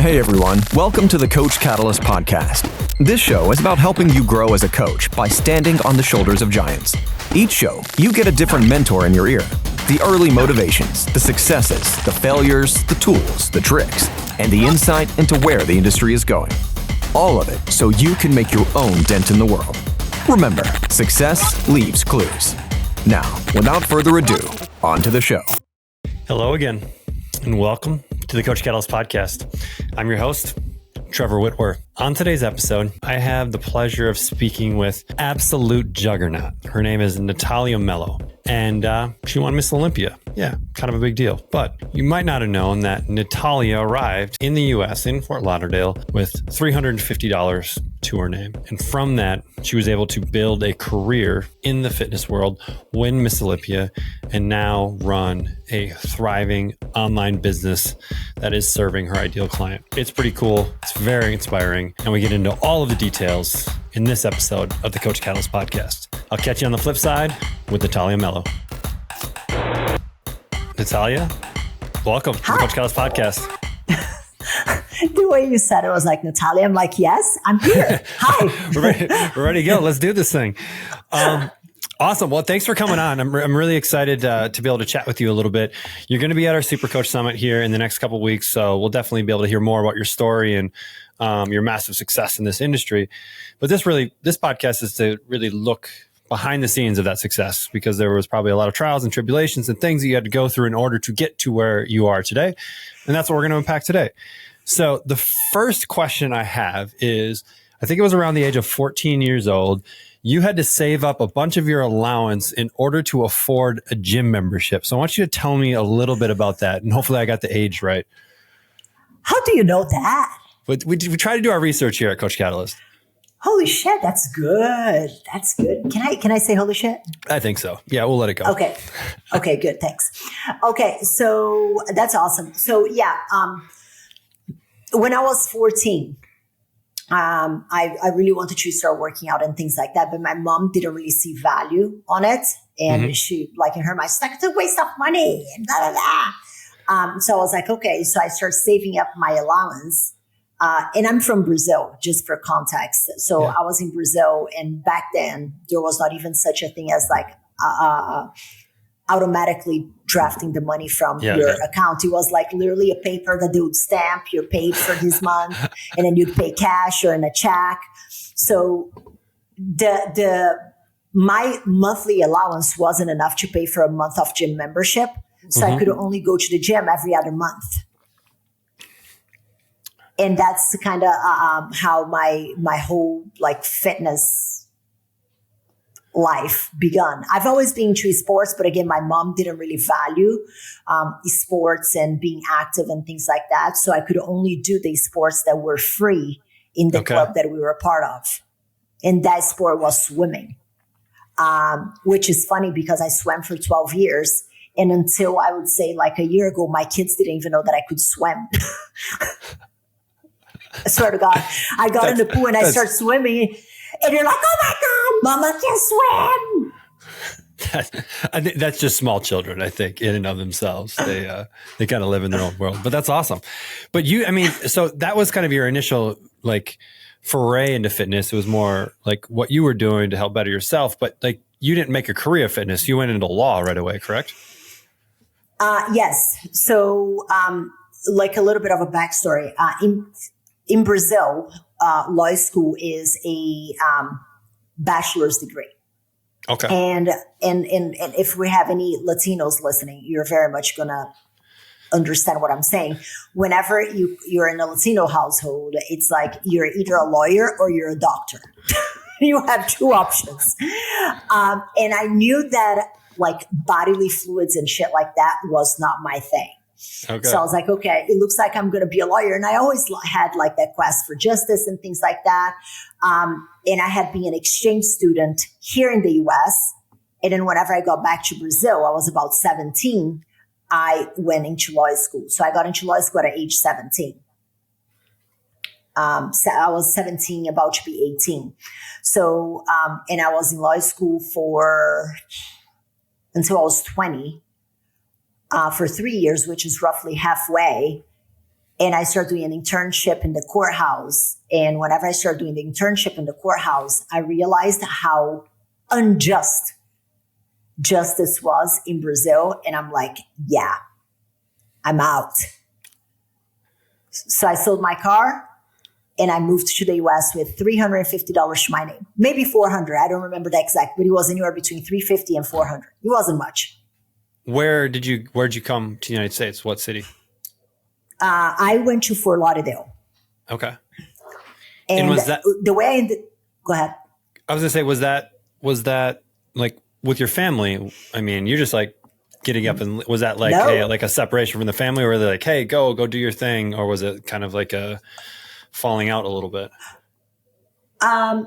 Hey everyone, welcome to the Coach Catalyst podcast. This show is about helping you grow as a coach by standing on the shoulders of giants. Each show, you get a different mentor in your ear. The early motivations, the successes, the failures, the tools, the tricks, and the insight into where the industry is going. All of it so you can make your own dent in the world. Remember, success leaves clues. Now, without further ado, on to the show. Hello again, and welcome to the Coach Catalyst podcast. I'm your host, Trevor Whitworth. On today's episode, I have the pleasure of speaking with absolute juggernaut. Her name is Nathalia Melo, and she won Ms Olympia. Yeah, kind of a big deal. But you might not have known that Nathalia arrived in the U.S. in Fort Lauderdale with $350 to her name. And from that, she was able to build a career in the fitness world, win Ms Olympia, and now run a thriving online business that is serving her ideal client. It's pretty cool. It's very inspiring. And we get into all of the details in this episode of the Coach Catalyst podcast. I'll catch you on the flip side with Nathalia Melo. Nathalia, welcome to the Coach Catalyst podcast. The way you said it was like, Nathalia, I'm like, yes, I'm here. Hi. We're ready to go. Let's do this thing. Awesome. Well, thanks for coming on. I'm really excited to be able to chat with you a little bit. You're going to be at our Super Coach Summit here in the next couple of weeks, so we'll definitely be able to hear more about your story and your massive success in this industry. But this podcast is to really look behind the scenes of that success, because there was probably a lot of trials and tribulations and things that you had to go through in order to get to where you are today. And that's what we're going to unpack today. So the first question I have is, I think it was around the age of 14 years old, you had to save up a bunch of your allowance in order to afford a gym membership. So I want you to tell me a little bit about that. And hopefully I got the age right. How do you know that? But we try to do our research here at Coach Catalyst. Holy shit, that's good. That's good. Can I say holy shit? I think so. Yeah, we'll let it go. Okay. Okay, good. Thanks. Okay, so that's awesome. So yeah, when I was 14, I really wanted to start working out and things like that, but my mom didn't really see value on it. And she, like in her mind, she's like, it's a waste of money and blah, blah, blah. So I was like, okay. So I started saving up my allowance. And I'm from Brazil, just for context. So yeah. I was in Brazil, and back then there was not even such a thing as like automatically drafting the money from your account. It was like literally a paper that they would stamp, you're paid for this month, and then you'd pay cash or in a check. So my monthly allowance wasn't enough to pay for a month of gym membership. So I could only go to the gym every other month. And that's kind of how my whole like fitness life begun. I've always been into sports, but again, my mom didn't really value sports and being active and things like that. So I could only do the sports that were free in the club that we were a part of. And that sport was swimming, which is funny because I swam for 12 years. And until I would say like a year ago, my kids didn't even know that I could swim. I swear to God, I got in the pool and I started swimming, and you're like, oh my God, Mama can swim. That's just small children, I think, in and of themselves. They kind of live in their own world, but that's awesome. But so that was kind of your initial like foray into fitness. It was more like what you were doing to help better yourself, but like you didn't make a career of fitness. You went into law right away, correct? Yes. So like a little bit of a backstory. In Brazil, law school is a bachelor's degree. Okay. And if we have any Latinos listening, you're very much going to understand what I'm saying. Whenever you're in a Latino household, it's like you're either a lawyer or you're a doctor. You have two options. And I knew that like bodily fluids and shit like that was not my thing. Okay. So I was like, okay, it looks like I'm going to be a lawyer. And I always had like that quest for justice and things like that. And I had been an exchange student here in the US. And then whenever I got back to Brazil, I was about 17. I went into law school. So I got into law school at age 17. So I was 17, about to be 18. So, and I was in law school until I was 20. For 3 years, which is roughly halfway. And I started doing an internship in the courthouse. And whenever I started doing the internship in the courthouse, I realized how unjust justice was in Brazil. And I'm like, yeah, I'm out. So I sold my car and I moved to the US with $350 to my name, maybe $400. I don't remember the exact, but it was anywhere between $350 and $400. It wasn't much. Where'd you come to the United States? What city? I went to Fort Lauderdale. Okay. And was that the way I ended, go ahead. I was gonna say, was that like with your family? I mean, you're just like getting up, and was that like No. like a separation from the family, or were they like, hey, go do your thing, or was it kind of like a falling out a little bit? I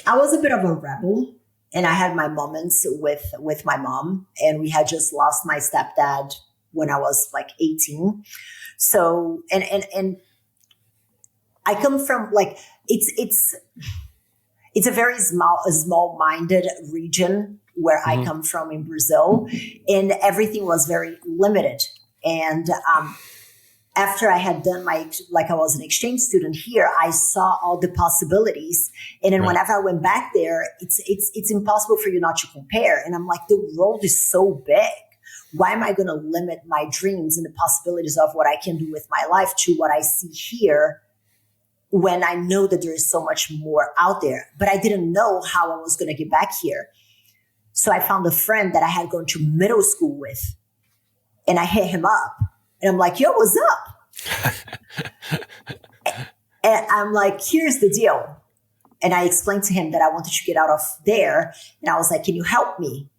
was a bit of a rebel, and I had my moments with my mom, and we had just lost my stepdad when I was like 18. So, and I come from like, it's a very small-minded region where I come from in Brazil, and everything was very limited. And after I had done I was an exchange student here, I saw all the possibilities. And then whenever I went back there, it's impossible for you not to compare. And I'm like, the world is so big. Why am I going to limit my dreams and the possibilities of what I can do with my life to what I see here when I know that there is so much more out there? But I didn't know how I was going to get back here. So I found a friend that I had gone to middle school with, and I hit him up and I'm like, yo, what's up? And I'm like, here's the deal. And I explained to him that I wanted to get out of there. And I was like, can you help me?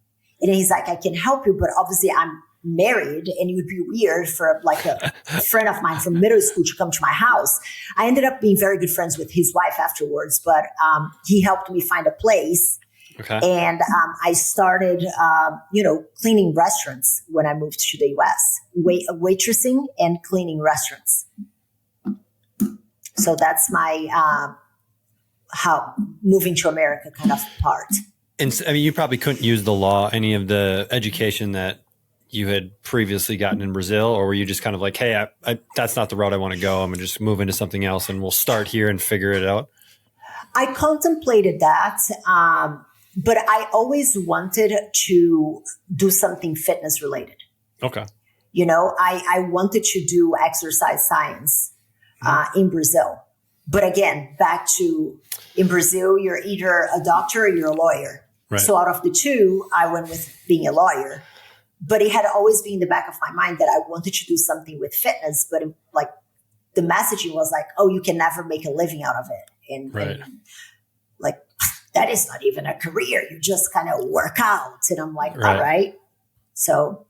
And he's like, I can help you, but obviously I'm married and it would be weird for like a friend of mine from middle school to come to my house. I ended up being very good friends with his wife afterwards, but he helped me find a place. Okay. And I started, cleaning restaurants when I moved to the US, waitressing and cleaning restaurants. So that's my how moving to America kind of part. And so, I mean, you probably couldn't use the law, any of the education that you had previously gotten in Brazil, or were you just kind of like, hey, that's not the route I want to go. I'm going to just move into something else and we'll start here and figure it out? I contemplated that, but I always wanted to do something fitness related. Okay. You know, I wanted to do exercise science in Brazil. But again, back to in Brazil, you're either a doctor or you're a lawyer. Right. So out of the two, I went with being a lawyer. But it had always been in the back of my mind that I wanted to do something with fitness. But like the messaging was like, oh, you can never make a living out of it. And like, that is not even a career. You just kind of work out. And I'm like, all right. So.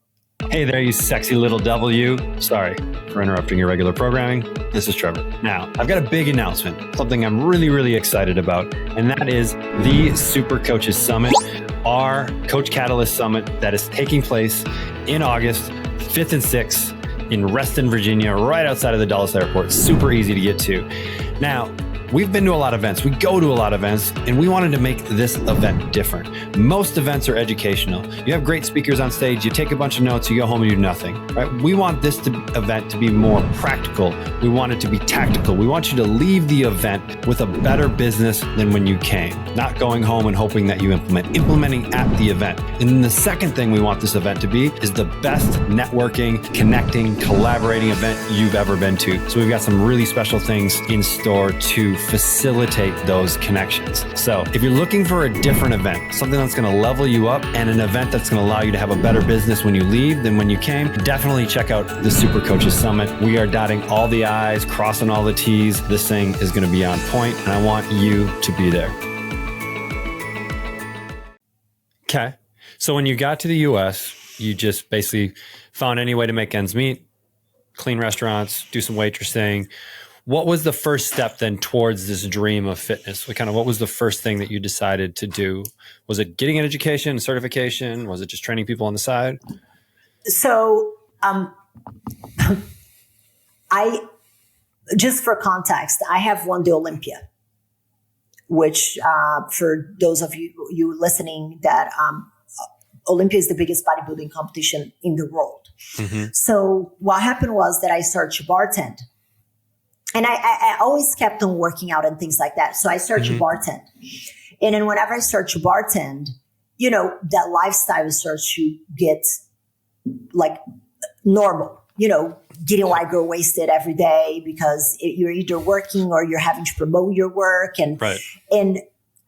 Hey there, you sexy little W. Sorry for interrupting your regular programming. This is Trevor. Now, I've got a big announcement, something I'm really, really excited about, and that is the Super Coaches Summit, our Coach Catalyst Summit that is taking place in August 5th and 6th in Reston, Virginia, right outside of the Dulles Airport. Super easy to get to. Now, we've been to a lot of events. We go to a lot of events, and we wanted to make this event different. Most events are educational. You have great speakers on stage. You take a bunch of notes. You go home and do nothing. Right? We want this event to be more practical. We want it to be tactical. We want you to leave the event with a better business than when you came. Not going home and hoping that you implementing at the event. And then the second thing we want this event to be is the best networking, connecting, collaborating event you've ever been to. So we've got some really special things in store to facilitate those connections. So if you're looking for a different event, something that's going to level you up and an event that's going to allow you to have a better business when you leave than when you came, definitely check out the Super Coaches Summit. We are dotting all the I's, crossing all the T's. This thing is going to be on point, and I want you to be there. Okay. So when you got to the US, you just basically found any way to make ends meet, clean restaurants, do some waitressing. What was the first step then towards this dream of fitness? What was the first thing that you decided to do? Was it getting an education, certification? Was it just training people on the side? So, just for context, I have won the Olympia, which for those of you listening, that Olympia is the biggest bodybuilding competition in the world. Mm-hmm. So what happened was that I started to bartend. And I always kept on working out and things like that. So I started to bartend. And then whenever I start to bartend, that lifestyle starts to get like normal, getting white girl wasted every day because you're either working or you're having to promote your work. And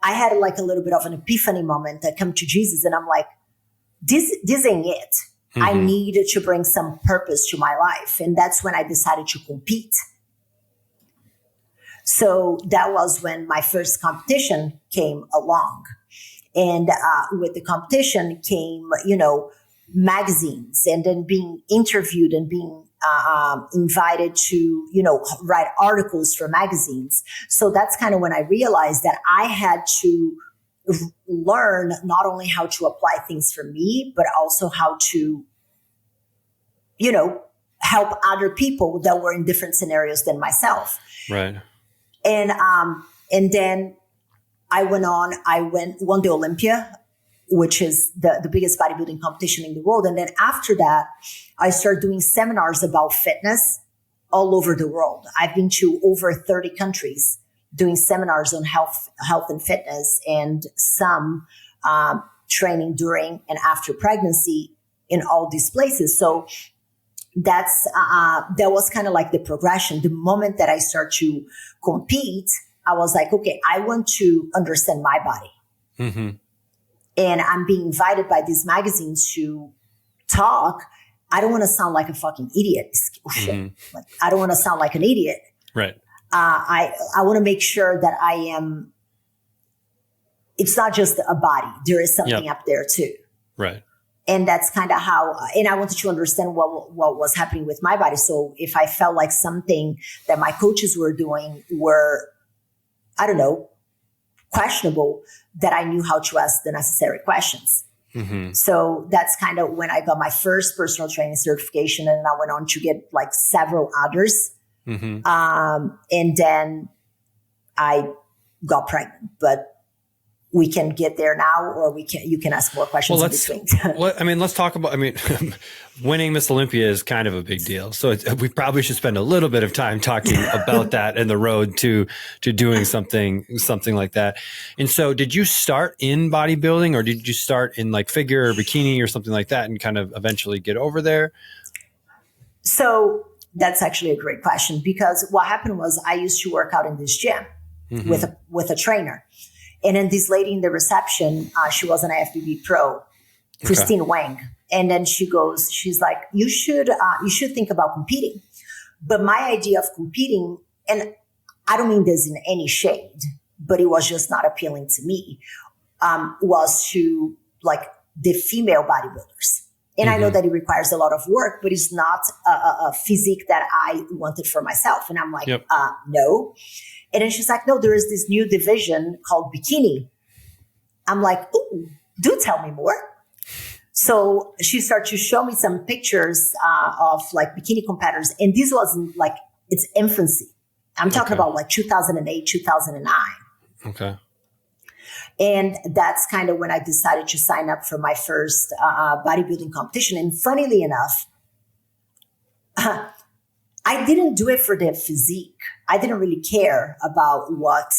I had like a little bit of an epiphany moment that come to Jesus. And I'm like, this ain't it. I needed to bring some purpose to my life. And that's when I decided to compete. So that was when my first competition came along. And with the competition came, magazines, and then being interviewed and being invited to, write articles for magazines. So that's kind of when I realized that I had to learn not only how to apply things for me, but also how to, help other people that were in different scenarios than myself. Right. And then I won the Olympia, which is the biggest bodybuilding competition in the world. And then after that, I started doing seminars about fitness all over the world. I've been to over 30 countries doing seminars on health and fitness, and some training during and after pregnancy in all these places. So that was kind of like the progression. The moment that I start to compete, I was like, okay, I want to understand my body. Mm-hmm. And I'm being invited by these magazines to talk. I don't want to sound like a fucking idiot. Like, I don't want to sound like an idiot. Right. I want to make sure that I am, it's not just a body. There is something up there too. Right. And that's kind of how, and I wanted to understand what was happening with my body. So if I felt like something that my coaches were doing were, I don't know, questionable, that I knew how to ask the necessary questions. Mm-hmm. So that's kind of when I got my first personal training certification, and I went on to get like several others. Mm-hmm. And then I got pregnant, but we can get there now, or you can ask more questions in between. Let's talk about, winning Ms Olympia is kind of a big deal. So we probably should spend a little bit of time talking about that and the road to doing something like that. And so did you start in bodybuilding, or did you start in like figure or bikini or something like that and kind of eventually get over there? So that's actually a great question, because what happened was I used to work out in this gym with a trainer. And then this lady in the reception, she was an IFBB pro, Christine Wang. And then she's like, you should think about competing. But my idea of competing, and I don't mean this in any shade, but it was just not appealing to me, was to like the female bodybuilders. And I know that it requires a lot of work, but it's not a physique that I wanted for myself. And I'm like, no. And then she's like, no, there is this new division called bikini. I'm like, ooh, do tell me more. So she started to show me some pictures of like bikini competitors. And this was like its infancy. I'm talking about like 2008, 2009. Okay. And that's kind of when I decided to sign up for my first bodybuilding competition. And funnily enough, I didn't do it for the physique. I didn't really care about what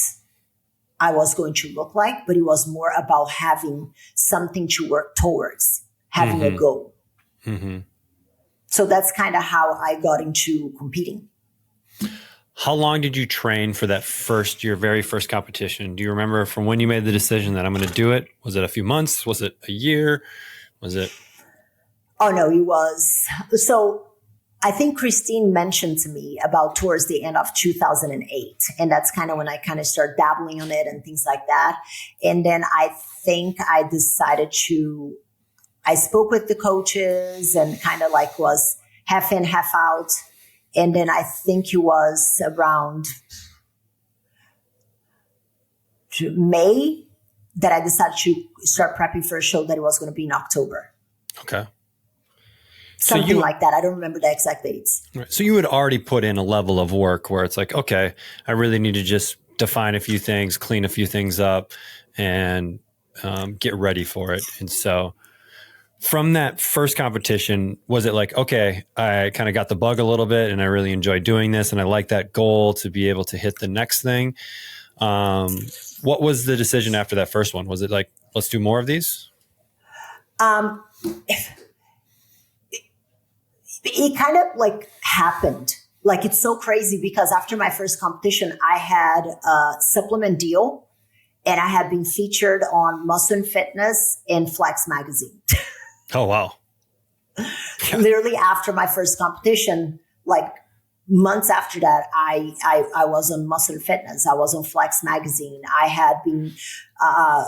I was going to look like, but it was more about having something to work towards, having a goal. Mm-hmm. So that's kind of how I got into competing. How long did you train for your very first competition? Do you remember from when you made the decision that I'm going to do it? Was it a few months? Was it a year? Was it? Oh, no, it was. So I think Christine mentioned to me about towards the end of 2008. And that's kind of when I kind of started dabbling on it and things like that. And then I think I decided I spoke with the coaches and kind of like was half in, half out. And then I think it was around May that I decided to start prepping for a show that it was going to be in October. Okay. Something like that. I don't remember the exact dates. Right. So you had already put in a level of work where it's like, okay, I really need to just define a few things, clean a few things up, and get ready for it. And so From that first competition, was it like, okay, I kind of got the bug a little bit and I really enjoy doing this and I like that goal to be able to hit the next thing? What was the decision after that first one? Was it like, let's do more of these? It kind of like happened. Like, it's so crazy because after my first competition, I had a supplement deal and I had been featured on Muscle and Fitness and Flex magazine. Oh, wow. Literally after my first competition, like months after that, I was on Muscle and Fitness. I was on Flex magazine. I had been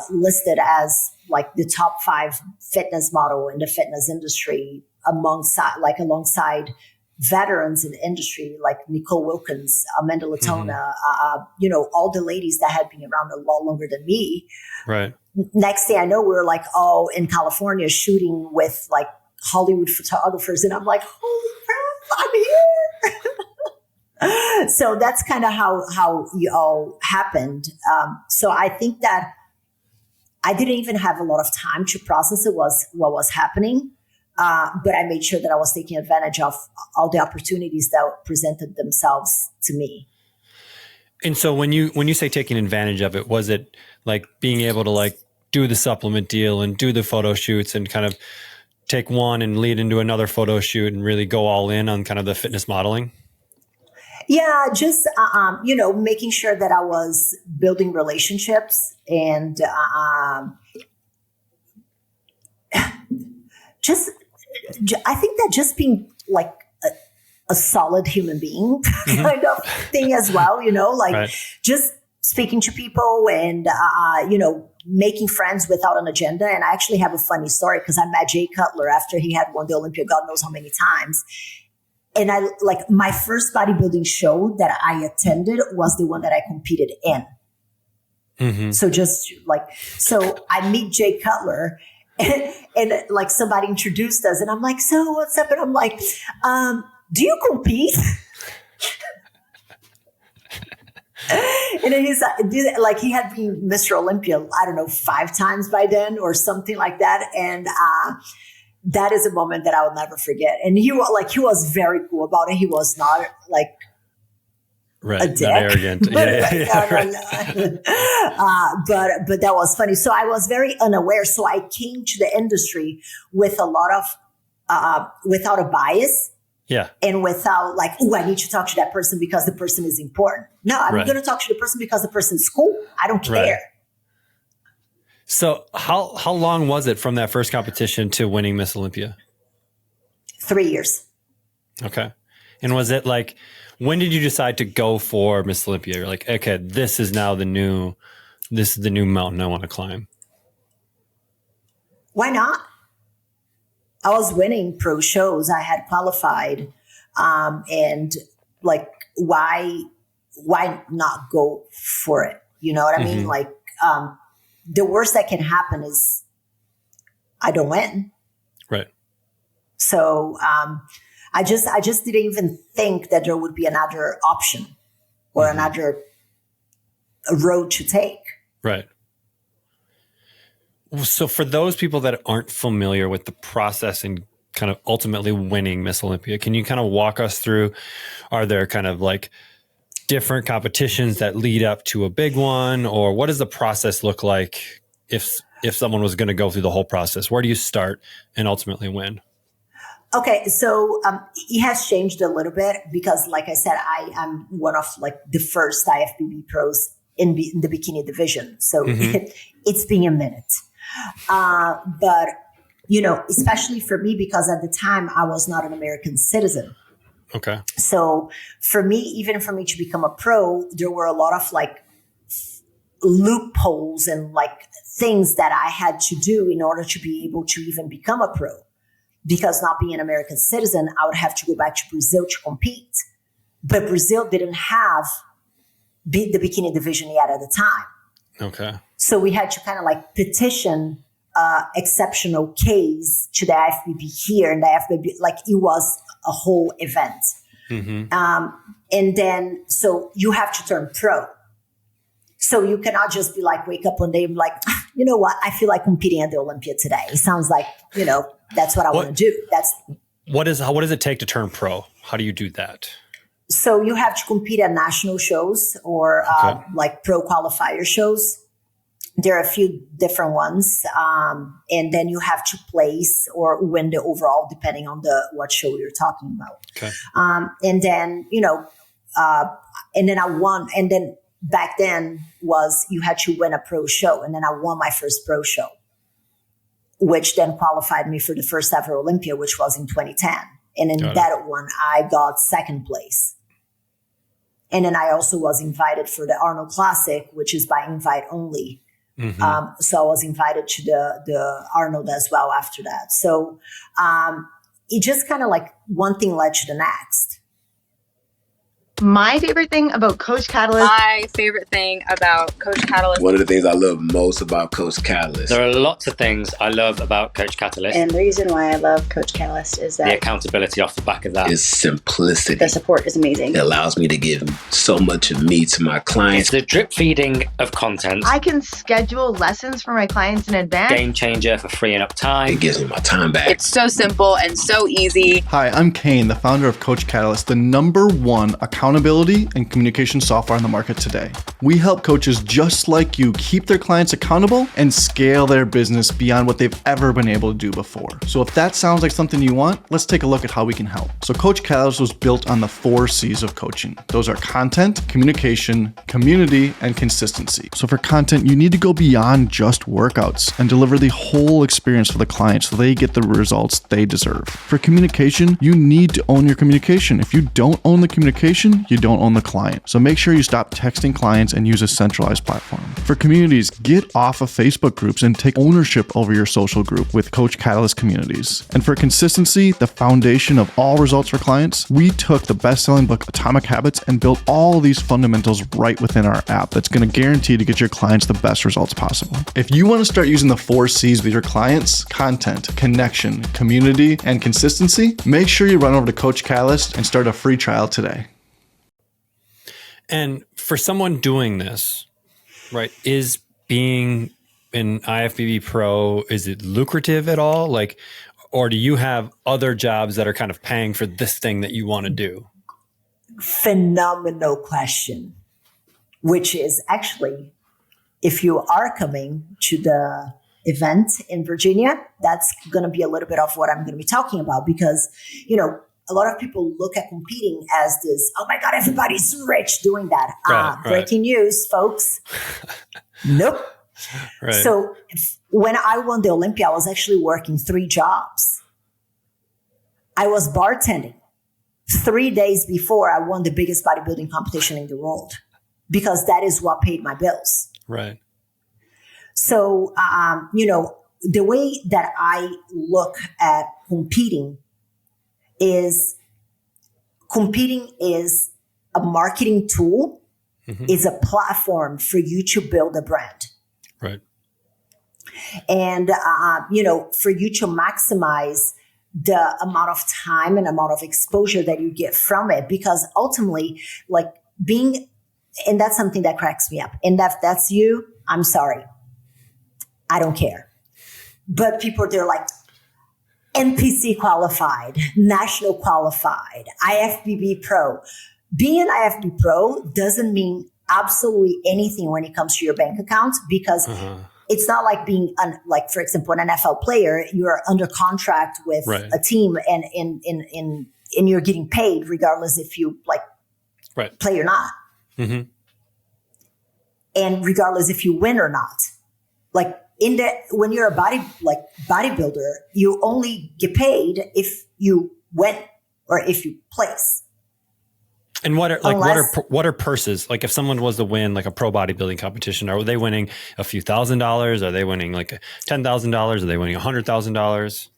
listed as like the top 5 fitness model in the fitness industry alongside veterans in the industry like Nicole Wilkins, Amanda Latona, all the ladies that had been around a lot longer than me. Right. Next thing I know, we were like all in California shooting with like Hollywood photographers. And I'm like, holy crap, I'm here. So that's kind of how it all happened. So I think that I didn't even have a lot of time to process what was happening. But I made sure that I was taking advantage of all the opportunities that presented themselves to me. And so when you say taking advantage of it, was it like being able to like do the supplement deal and do the photo shoots and kind of take one and lead into another photo shoot and really go all in on kind of the fitness modeling? Yeah, just, making sure that I was building relationships and I think that just being like a solid human being kind of thing as well, right. Just speaking to people and, making friends without an agenda. And I actually have a funny story because I met Jay Cutler after he had won the Olympia, God knows how many times. And my first bodybuilding show that I attended was the one that I competed in. Mm-hmm. So I meet Jay Cutler and like somebody introduced us and I'm like, so what's up? And I'm like, do you compete? And then he's like, he had been Mr. Olympia, I don't know, 5 times by then or something like that. And, that is a moment that I will never forget. And he was very cool about it. He was not like a dick. Not arrogant. But that was funny. So I was very unaware. So I came to the industry with a lot of, without a bias. Yeah. And without like, I need to talk to that person because the person is important. No, I'm going to talk to the person because the person is cool. I don't care. Right. So how long was it from that first competition to winning Ms Olympia? 3 years. Okay. And was it like, when did you decide to go for Ms Olympia? You're like, okay, this is the new mountain I want to climb. Why not? I was winning pro shows. I had qualified. And like, why not go for it? You know what I mean? Like, the worst that can happen is I don't win. Right. So I just didn't even think that there would be another option or another road to take. Right. So for those people that aren't familiar with the process and kind of ultimately winning Ms Olympia, can you kind of walk us through, are there kind of like different competitions that lead up to a big one, or what does the process look like if someone was going to go through the whole process? Where do you start and ultimately win? Okay, so it has changed a little bit because, like I said, I am one of like the first IFBB pros in the bikini division. So it's been a minute, but especially for me because at the time I was not an American citizen. Okay. So for me, even for me to become a pro, there were a lot of like loopholes and like things that I had to do in order to be able to even become a pro. Because not being an American citizen, I would have to go back to Brazil to compete. But Brazil didn't have the bikini division yet at the time. Okay. So we had to kind of like petition exceptional case to the IFBB here, and the IFBB, like it was a whole event. And then, so you have to turn pro. So you cannot just be like, wake up one day and be like, you know what? I feel like competing at the Olympia today. It sounds like, That's what I want to do. What does it take to turn pro? How do you do that? So you have to compete at national shows or like pro qualifier shows. There are a few different ones. And then you have to place or win the overall, depending on what show you're talking about. Okay. And then, and then I won. And then back then you had to win a pro show. And then I won my first pro show, which then qualified me for the first ever Olympia, which was in 2010. And in that one, I got second place. And then I also was invited for the Arnold Classic, which is by invite only. Mm-hmm. So I was invited to the Arnold as well after that. So it just kind of like one thing led to the next. My favorite thing about Coach Catalyst. One of the things I love most about Coach Catalyst. There are lots of things I love about Coach Catalyst. And the reason why I love Coach Catalyst is that the accountability off the back of that is simplicity. The support is amazing. It allows me to give so much of me to my clients. It's the drip feeding of content. I can schedule lessons for my clients in advance. Game changer for freeing up time. It gives me my time back. It's so simple and so easy. Hi, I'm Kane, the founder of Coach Catalyst, the #1 accountability and communication software on the market today. We help coaches just like you keep their clients accountable and scale their business beyond what they've ever been able to do before. So if that sounds like something you want, let's take a look at how we can help. So Coach Catalyst was built on the 4 C's of coaching. Those are content, communication, community, and consistency. So for content, you need to go beyond just workouts and deliver the whole experience for the client so they get the results they deserve. For communication, you need to own your communication. If you don't own the communication, you don't own the client. So make sure you stop texting clients and use a centralized platform. For communities, get off of Facebook groups and take ownership over your social group with Coach Catalyst communities. And for consistency, the foundation of all results for clients, we took the best-selling book Atomic Habits and built all these fundamentals right within our app that's going to guarantee to get your clients the best results possible. If you want to start using the 4 C's with your clients, content, connection, community, and consistency, make sure you run over to Coach Catalyst and start a free trial today. And for someone doing this, right, is being an IFBB pro, is it lucrative at all? Like, or do you have other jobs that are kind of paying for this thing that you want to do? Phenomenal question, which is actually, if you are coming to the event in Virginia, that's going to be a little bit of what I'm going to be talking about because, a lot of people look at competing as this, oh my God, everybody's rich doing that. Right. Breaking news, folks. Nope. Right. So when I won the Olympia, I was actually working 3 jobs. I was bartending 3 days before I won the biggest bodybuilding competition in the world because that is what paid my bills. Right. So, the way that I look at competing is a marketing tool, is a platform for you to build a brand. Right. And, for you to maximize the amount of time and amount of exposure that you get from it, because ultimately, and that's something that cracks me up. And that's you, I'm sorry. I don't care. But people, they're like, NPC qualified, national qualified, IFBB pro. Being an IFBB pro doesn't mean absolutely anything when it comes to your bank account because it's not like being, for example, an NFL player, you're under contract with a team and you're getting paid regardless if you play or not. Mm-hmm. And regardless if you win or not. When you're a bodybuilder, you only get paid if you win or if you place. And what are purses? Like if someone was to win like a pro bodybuilding competition, are they winning a few $1,000s? Are they winning like $10,000? Are they winning $100,000?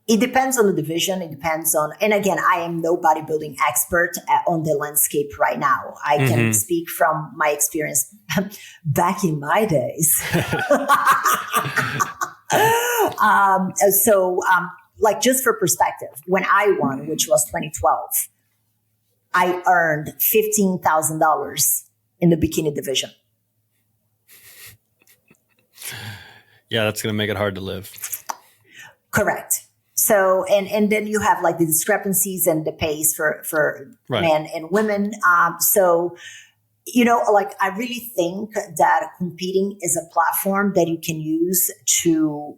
It depends on the division. It depends on, and again, I am no bodybuilding expert on the landscape right now. I can speak from my experience back in my days. Just for perspective, when I won, which was 2012, I earned $15,000 in the bikini division. Yeah, that's going to make it hard to live. Correct. So, and then you have like the discrepancies and the pays for men and women. So, like I really think that competing is a platform that you can use to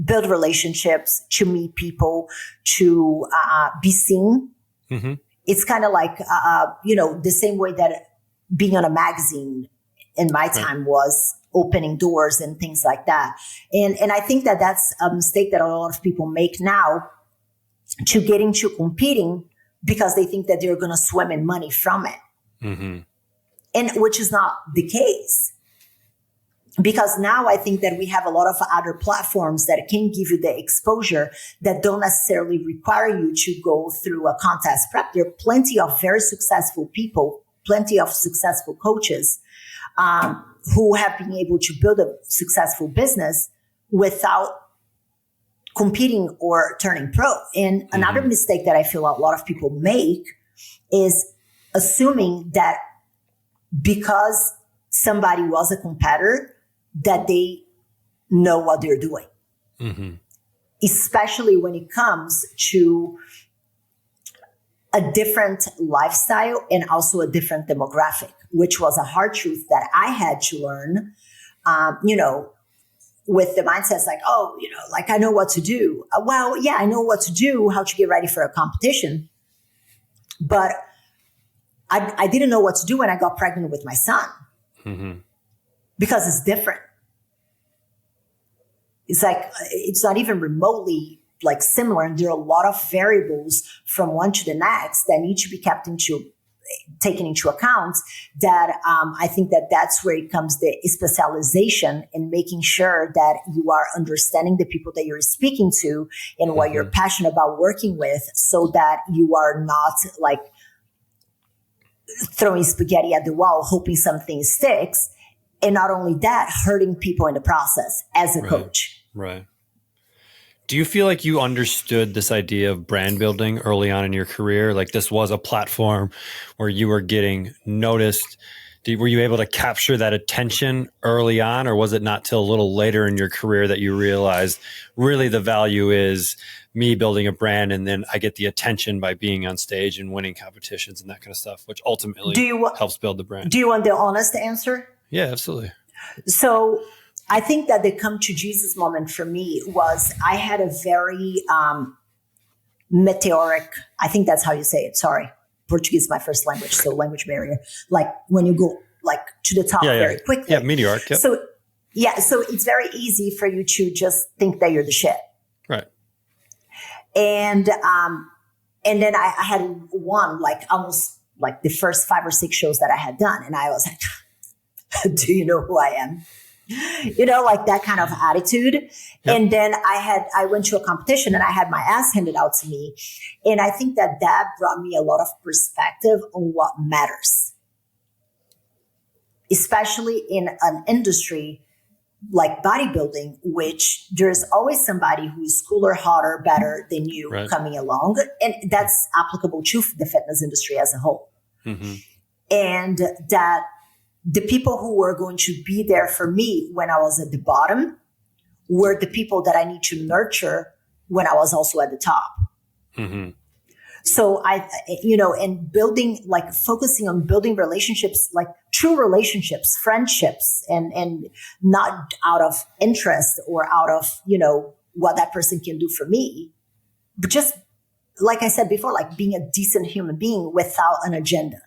build relationships, to meet people, to be seen. Mm-hmm. It's kind of like, the same way that being on a magazine in my time was opening doors and things like that. And I think that that's a mistake that a lot of people make now to get into competing because they think that they're going to swim in money from it. Mm-hmm. And which is not the case. Because now I think that we have a lot of other platforms that can give you the exposure that don't necessarily require you to go through a contest prep. There are plenty of very successful people, plenty of successful coaches who have been able to build a successful business without competing or turning pro. And another mistake that I feel a lot of people make is assuming that because somebody was a competitor, that they know what they're doing. Mm-hmm. Especially when it comes to a different lifestyle and also a different demographic, which was a hard truth that I had to learn, with the mindsets like, like I know what to do. Well, yeah, I know what to do, how to get ready for a competition. But I didn't know what to do when I got pregnant with my son. Mm-hmm. Because it's different. It's like, it's not even remotely like similar. And there are a lot of variables from one to the next that need to be taken into account that I think that that's where it comes the specialization in making sure that you are understanding the people that you're speaking to and what you're passionate about working with so that you are not like throwing spaghetti at the wall, hoping something sticks. And not only that, hurting people in the process as a coach. Right. Do you feel like you understood this idea of brand building early on in your career? Like this was a platform where you were getting noticed. Were you able to capture that attention early on, or was it not till a little later in your career that you realized really the value is me building a brand and then I get the attention by being on stage and winning competitions and that kind of stuff, which ultimately helps build the brand? Do you want the honest answer? Yeah, absolutely. So I think that the come to Jesus moment for me was I had a very meteoric, I think that's how you say it. Sorry. Portuguese is my first language. So language barrier, like when you go like to the top very quickly. Yeah. Meteoric. Yep. So it's very easy for you to just think that you're the shit. Right. And then I had one, like almost like the first 5 or 6 shows that I had done. And I was like, do you know who I am? Like that kind of attitude. Yep. And then I went to a competition and I had my ass handed out to me. And I think that brought me a lot of perspective on what matters, especially in an industry like bodybuilding, which there's always somebody who is cooler, hotter, better than you coming along. And that's applicable to the fitness industry as a whole. Mm-hmm. And that the people who were going to be there for me when I was at the bottom were the people that I need to nurture when I was also at the top. Mm-hmm. So and building, like focusing on building relationships, like true relationships, friendships, and not out of interest or out of, what that person can do for me, but just like I said before, like being a decent human being without an agenda.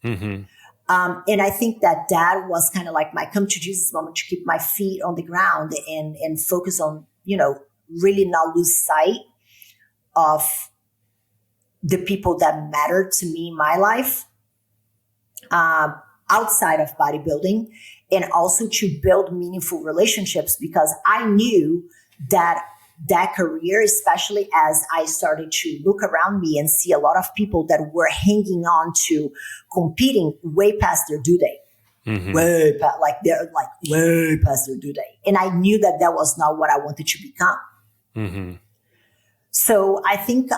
Mm-hmm. And I think that was kind of like my come to Jesus moment to keep my feet on the ground and focus on, really not lose sight of the people that matter to me in my life, outside of bodybuilding, and also to build meaningful relationships, because I knew that career, especially as I started to look around me and see a lot of people that were hanging on to competing way past their due date, way past their due date. And I knew that was not what I wanted to become. Mm-hmm. So I think, it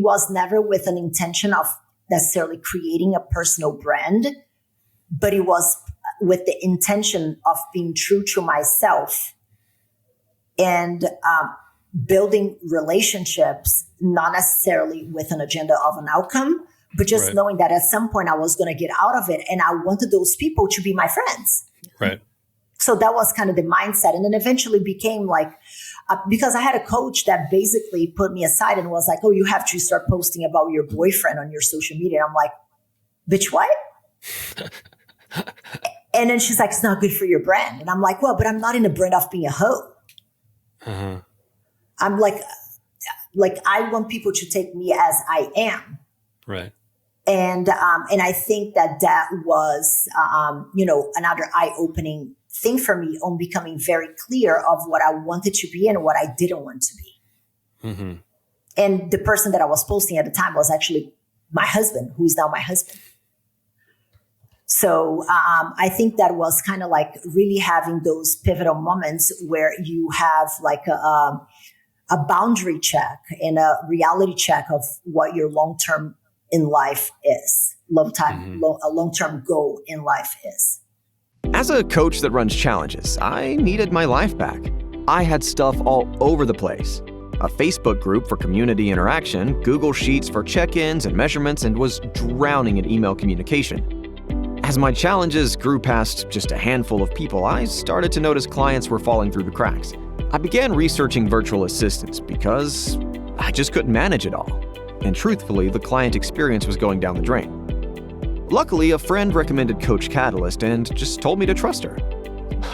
was never with an intention of necessarily creating a personal brand, but it was with the intention of being true to myself and building relationships, not necessarily with an agenda of an outcome, but just knowing that at some point I was going to get out of it, and I wanted those people to be my friends. Right. So that was kind of the mindset. And then eventually became like, because I had a coach that basically put me aside and was like, oh, you have to start posting about your boyfriend on your social media. And I'm like, bitch, what? And then she's like, it's not good for your brand. And I'm like, well, but I'm not in the brand of being a hoe. Uh-huh. I'm like I want people to take me as I am. Right. And I think that was, another eye-opening thing for me on becoming very clear of what I wanted to be and what I didn't want to be. Mm-hmm. And the person that I was posting at the time was actually my husband, who is now my husband. So I think that was kind of like really having those pivotal moments where you have like a boundary check and a reality check of what your long-term in life is, a long-term goal in life is. As a coach that runs challenges, I needed my life back. I had stuff all over the place. A Facebook group for community interaction, Google Sheets for check-ins and measurements, and was drowning in email communication. As my challenges grew past just a handful of people, I started to notice clients were falling through the cracks. I began researching virtual assistants because I just couldn't manage it all. And truthfully, the client experience was going down the drain. Luckily, a friend recommended Coach Catalyst and just told me to trust her.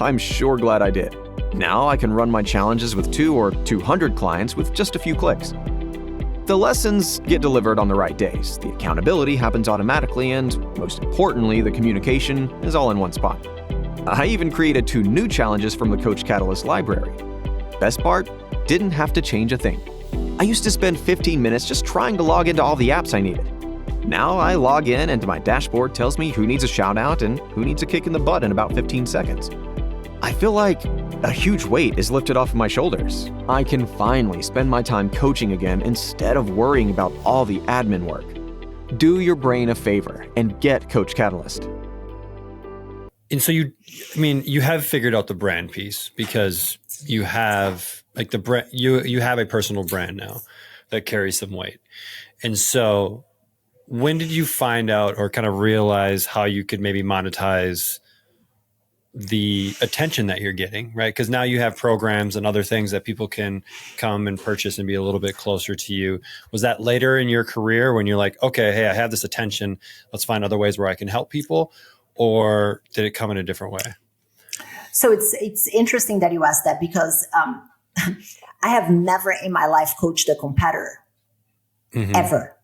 I'm sure glad I did. Now I can run my challenges with 2 or 200 clients with just a few clicks. The lessons get delivered on the right days, the accountability happens automatically, and most importantly, the communication is all in one spot. I even created 2 new challenges from the Coach Catalyst library. Best part, didn't have to change a thing. I used to spend 15 minutes just trying to log into all the apps I needed. Now I log in and my dashboard tells me who needs a shout out and who needs a kick in the butt in about 15 seconds. I feel like a huge weight is lifted off of my shoulders. I can finally spend my time coaching again instead of worrying about all the admin work. Do your brain a favor and get Coach Catalyst. And so you have figured out the brand piece because you have like the brand, you have a personal brand now that carries some weight. And so when did you find out or kind of realize how you could maybe monetize the attention that you're getting, right? Because now you have programs and other things that people can come and purchase and be a little bit closer to you. Was that later in your career when you're like, okay, hey, I have this attention, let's find other ways where I can help people? Or did it come in a different way? So it's interesting that you asked that because I have never in my life coached a competitor, ever.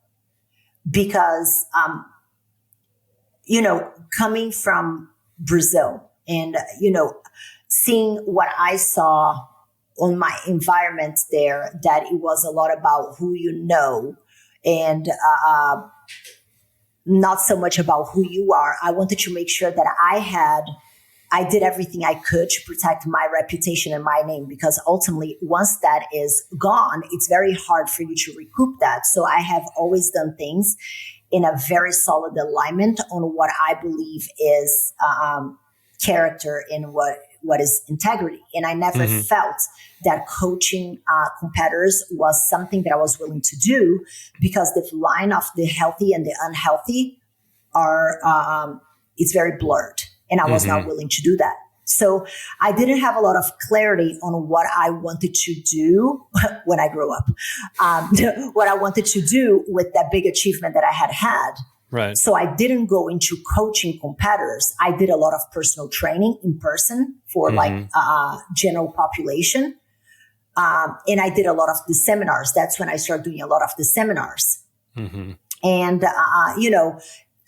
Because, coming from Brazil and, seeing what I saw on my environment there, that it was a lot about who you know and not so much about who you are. I wanted to make sure that I did everything I could to protect my reputation and my name, because ultimately once that is gone, it's very hard for you to recoup that. So I have always done things in a very solid alignment on what I believe is character and what is integrity. And I never felt that coaching competitors was something that I was willing to do, because the line of the healthy and the unhealthy it's very blurred. And I was not willing to do that. So I didn't have a lot of clarity on what I wanted to do when I grew up, what I wanted to do with that big achievement that I had. Right. So I didn't go into coaching competitors. I did a lot of personal training in person for general population. And I did a lot of the seminars. That's when I started doing a lot of the seminars. And,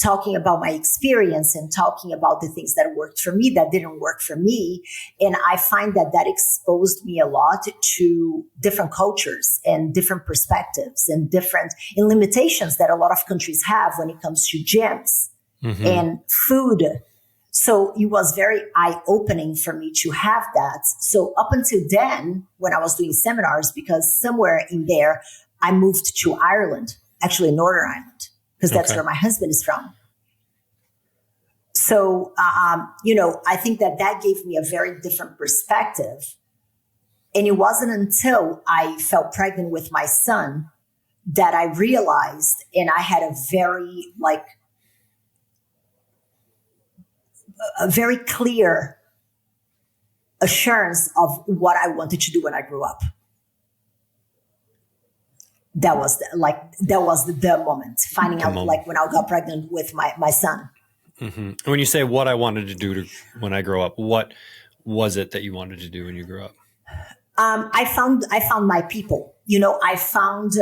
talking about my experience and talking about the things that worked for me, that didn't work for me. And I find that exposed me a lot to different cultures and different perspectives and limitations that a lot of countries have when it comes to gyms and food. So it was very eye-opening for me to have that. So up until then, when I was doing seminars, because somewhere in there, I moved to Ireland, actually Northern Ireland, because that's where my husband is from. So, I think that gave me a very different perspective And it wasn't until I felt pregnant with my son that I realized, and I had a very clear assurance of what I wanted to do when I grew up. That was the moment, finding out like when I got pregnant with my son. And when you say what I wanted to do when I grow up, what was it that you wanted to do when you grew up? I found my people, I found,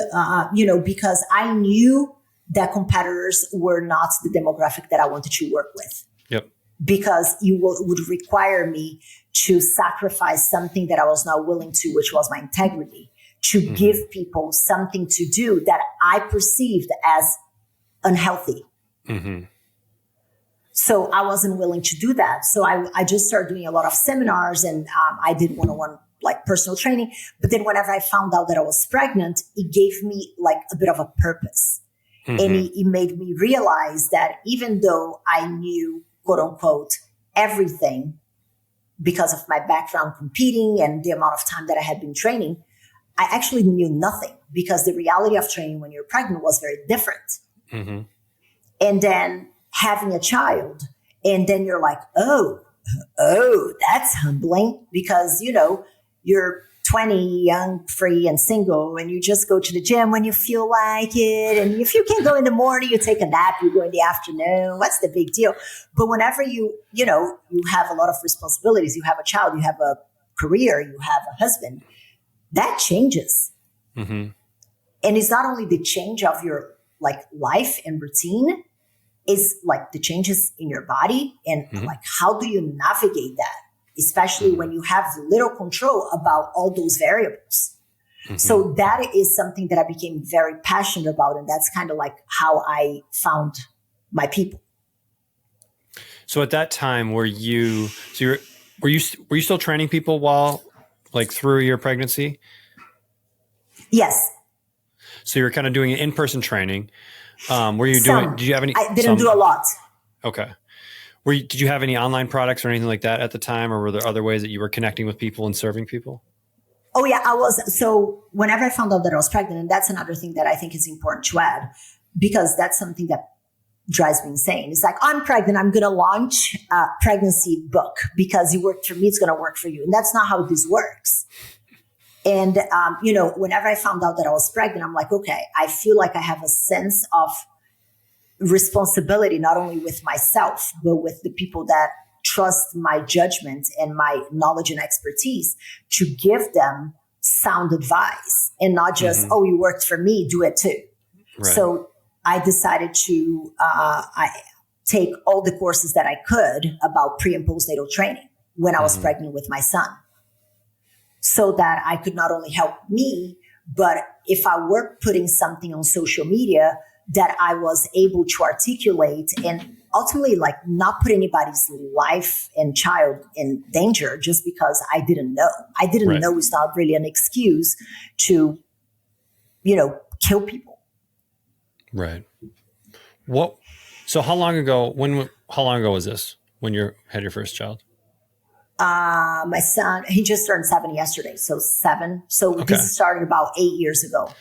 because I knew that competitors were not the demographic that I wanted to work with. Yep. Because you would require me to sacrifice something that I was not willing to, which was my integrity, to give people something to do that I perceived as unhealthy. So I wasn't willing to do that. So I just started doing a lot of seminars, and I did one-on-one like personal training. But then whenever I found out that I was pregnant, it gave me like a bit of a purpose. And it made me realize that even though I knew, quote unquote, everything because of my background competing and the amount of time that I had been training, I actually knew nothing, because the reality of training when you're pregnant was very different. And then having a child, and then you're like, oh, that's humbling, because, you're 20, young, free, and single, and you just go to the gym when you feel like it. And if you can go in the morning, you take a nap, you go in the afternoon. What's the big deal? But whenever you have a lot of responsibilities, you have a child, you have a career, you have a husband, that changes. And it's not only the change of your like life and routine, it's like the changes in your body, and like, how do you navigate that? Especially when you have little control about all those variables. So that is something that I became very passionate about. And that's kind of like how I found my people. So at that time, were you still training people while like through your pregnancy? Yes. So you were kind of doing in-person training. Did you have any? I didn't do a lot. Okay. Did you have any online products or anything like that at the time, or were there other ways that you were connecting with people and serving people? Oh yeah, I was. So whenever I found out that I was pregnant, and that's another thing that I think is important to add, because that's something that drives me insane. It's like, I'm pregnant, I'm going to launch a pregnancy book because it worked for me, it's going to work for you. And that's not how this works. And, whenever I found out that I was pregnant, I'm like, okay, I feel like I have a sense of responsibility, not only with myself, but with the people that trust my judgment and my knowledge and expertise, to give them sound advice and not just, oh, it worked for me, do it too. Right. So I decided to take all the courses that I could about pre and postnatal training when I was pregnant with my son, so that I could not only help me, but if I were putting something on social media, that I was able to articulate and ultimately like not put anybody's life and child in danger just because I didn't know. I didn't know is not really an excuse to, kill people. Right. So how long ago was this when you had your first child? My son, he just turned 7 yesterday. So 7. So This started about 8 years ago.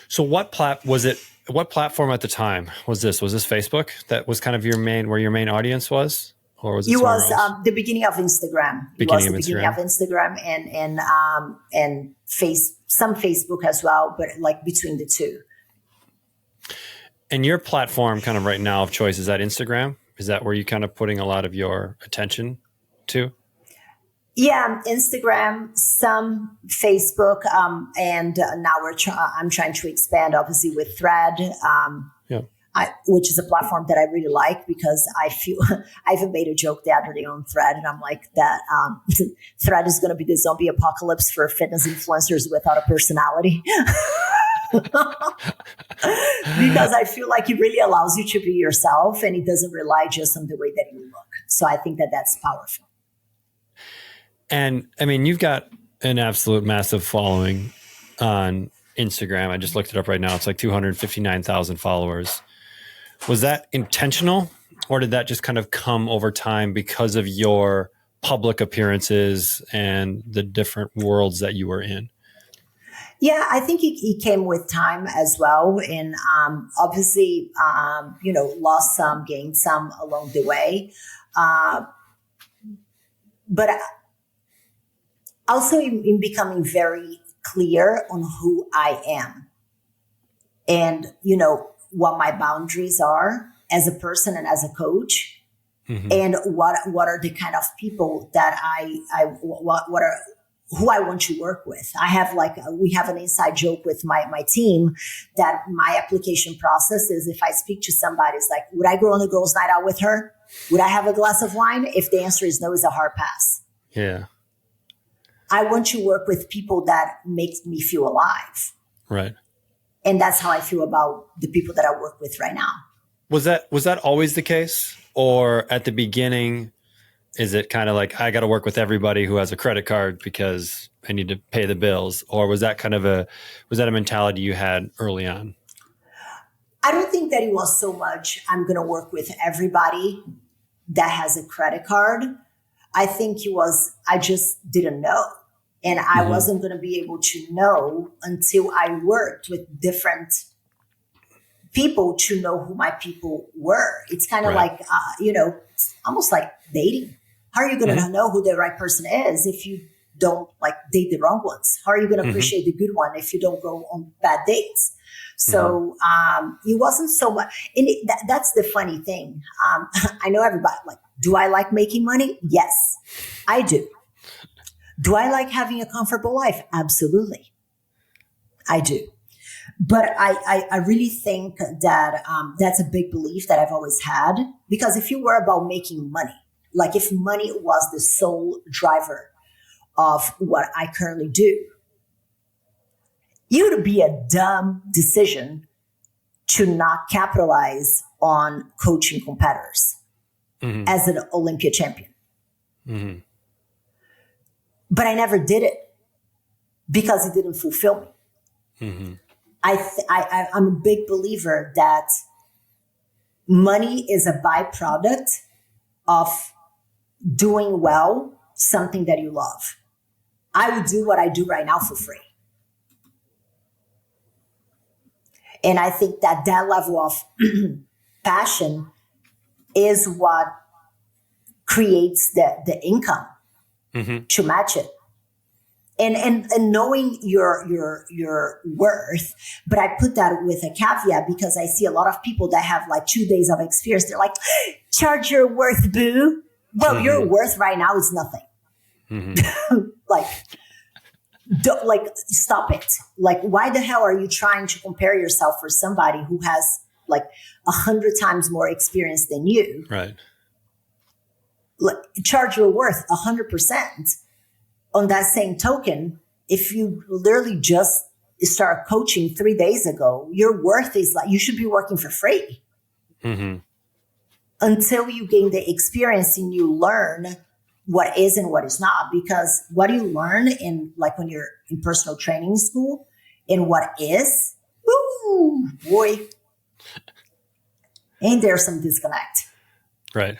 So what platform at the time was this? Was this Facebook that was kind of where your main audience was? Or was it the beginning of Instagram. Beginning of Instagram and some Facebook as well, but like between the two. And your platform kind of right now of choice, is that Instagram? Is that where you're kind of putting a lot of your attention to? Yeah, Instagram, some Facebook, and now I'm trying to expand, obviously, with Thread, which is a platform that I really like, because I feel I even made a joke the other day on Thread, and I'm like that Thread is going to be the zombie apocalypse for fitness influencers without a personality. Because I feel like it really allows you to be yourself, and it doesn't rely just on the way that you look. So I think that that's powerful. And I mean, you've got an absolute massive following on Instagram. I just looked it up right now. It's like 259,000 followers. Was that intentional, or did that just kind of come over time because of your public appearances and the different worlds that you were in? Yeah, I think it came with time as well. And obviously, lost some, gained some along the way. But also in becoming very clear on who I am and, what my boundaries are as a person and as a coach, and what are the kind of people that who I want to work with. I have we have an inside joke with my team that my application process is, if I speak to somebody, it's like, would I go on a girls' night out with her? Would I have a glass of wine? If the answer is no, it's a hard pass. Yeah. I want to work with people that make me feel alive. Right. And that's how I feel about the people that I work with right now. Was that always the case? Or at the beginning, is it kind of like, I got to work with everybody who has a credit card because I need to pay the bills? Or was that a mentality you had early on? I don't think that it was so much, I'm going to work with everybody that has a credit card. I think it was, I just didn't know. And I wasn't going to be able to know until I worked with different people to know who my people were. It's kind of like, it's almost like dating. How are you going to know who the right person is if you don't date the wrong ones? How are you going to appreciate the good one if you don't go on bad dates? So it wasn't so much. And that's the funny thing. I know everybody do I like making money? Yes, I do. Do I like having a comfortable life? Absolutely. I do. But I really think that that's a big belief that I've always had, because if you were about making money, if money was the sole driver of what I currently do, it would be a dumb decision to not capitalize on coaching competitors as an Olympia champion. But I never did it because it didn't fulfill me. I'm a big believer that money is a byproduct of doing well something that you love. I would do what I do right now for free. And I think that level of passion is what creates the income to match it. And knowing your worth, but I put that with a caveat because I see a lot of people that have 2 days of experience. They're like, charge your worth, boo. Well, your worth right now is nothing. Stop it. Why the hell are you trying to compare yourself for somebody who has 100 times more experience than you? Right. Charge your worth 100%. On that same token, if you literally just start coaching 3 days ago, your worth is you should be working for free until you gain the experience and you learn what is and what is not. Because what you learn in when you're in personal training school and what is, ooh, boy, ain't there some disconnect. Right.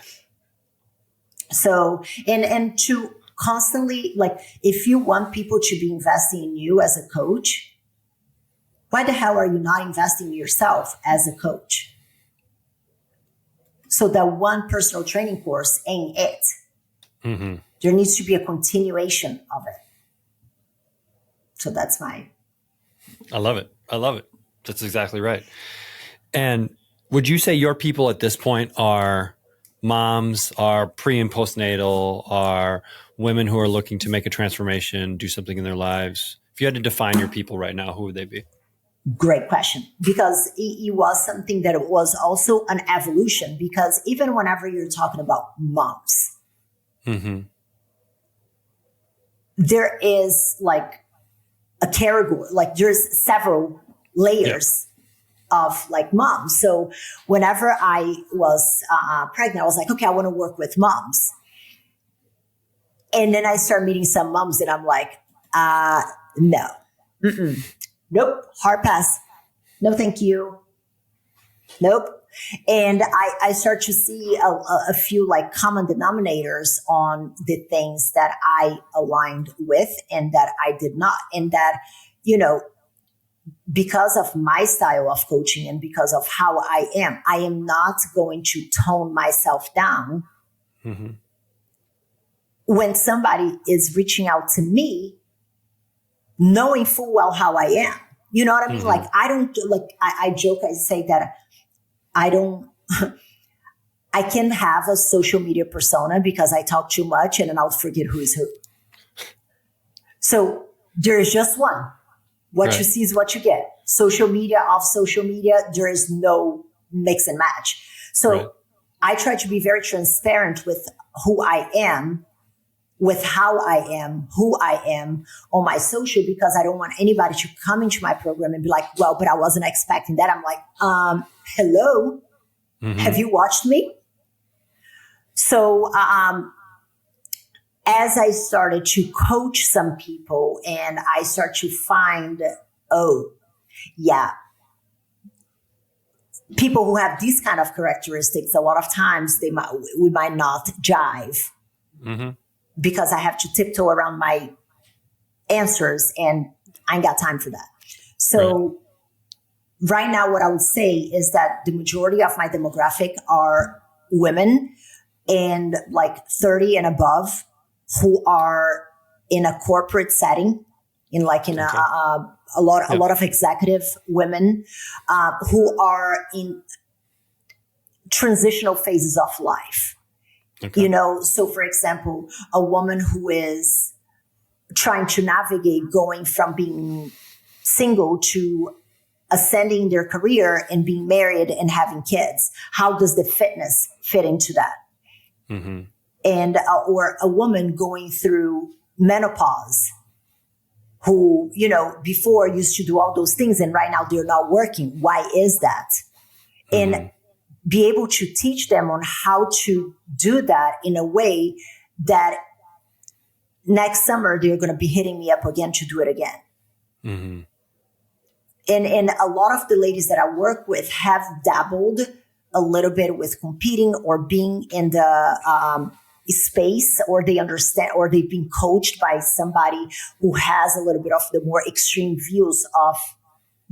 So, and to constantly, if you want people to be investing in you as a coach, why the hell are you not investing in yourself as a coach? So that one personal training course ain't it. There needs to be a continuation of it. So that's I love it. That's exactly right. And would you say your people at this point are moms, are pre and postnatal, are women who are looking to make a transformation, do something in their lives? If you had to define your people right now, who would they be? Great question, because it was something that it was also an evolution, because even whenever you're talking about moms, there is a category, there's several layers of moms. So whenever I was pregnant, I was like, okay, I want to work with moms. And then I start meeting some moms and I'm like, no, nope, hard pass. No, thank you. Nope. And I start to see a few like common denominators on the things that I aligned with and that I did not. And that, you know, because of my style of coaching and because of how I am not going to tone myself down when somebody is reaching out to me, knowing full well how I am. You know what I mean? Like, I don't, like, I joke, I say that I can have a social media persona because I talk too much and then I'll forget who is who. So there's just one. What you see is what you get. Social media, off social media, there is no mix and match. So I try to be very transparent with who I am, with how I am, who I am on my social, because I don't want anybody to come into my program and be like, well, but I wasn't expecting that. I'm like, hello, have you watched me? So, as I started to coach some people and I start to find, oh, yeah, people who have these kind of characteristics, a lot of times we might not jive because I have to tiptoe around my answers and I ain't got time for that. So right now, what I would say is that the majority of my demographic are women and like 30 and above, who are in a corporate setting, in a lot of executive women who are in transitional phases of life. You know, so for example, a woman who is trying to navigate going from being single to ascending their career and being married and having kids. How does the fitness fit into that? And or a woman going through menopause who, you know, before used to do all those things and right now they're not working. Why is that? And be able to teach them on how to do that in a way that next summer they're going to be hitting me up again to do it again. And a lot of the ladies that I work with have dabbled a little bit with competing or being in the space, or they understand, or they've been coached by somebody who has a little bit of the more extreme views of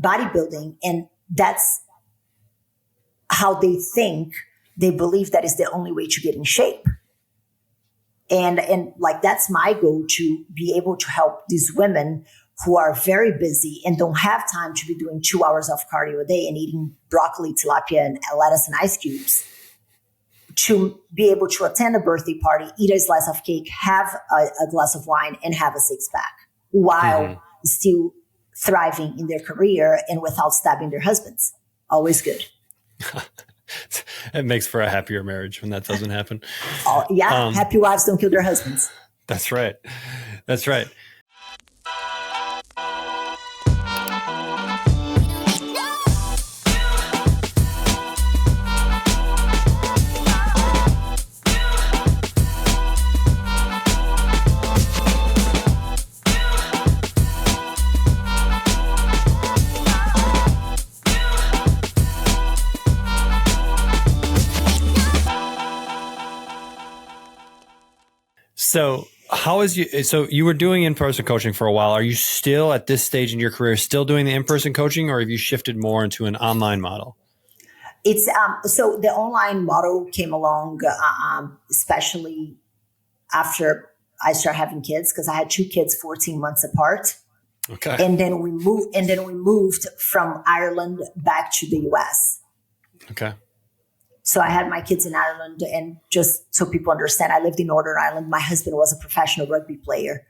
bodybuilding. And that's how they think, they believe that is the only way to get in shape. And like, that's my goal, to be able to help these women who are very busy and don't have time to be doing 2 hours of cardio a day and eating broccoli, tilapia, and lettuce and ice cubes, to be able to attend a birthday party, eat a slice of cake, have a glass of wine, and have a six-pack while still thriving in their career and without stabbing their husbands. Always good. It makes for a happier marriage when that doesn't happen. Happy wives don't kill their husbands. That's right. That's right. So so you were doing in-person coaching for a while. Are you still at this stage in your career still doing the in-person coaching, or have you shifted more into an online model? It's so the online model came along, especially after I started having kids, because I had 2 kids 14 months apart. Okay. And then we moved from Ireland back to the US. Okay. So I had my kids in Ireland, and just so people understand, I lived in Northern Ireland. My husband was a professional rugby player,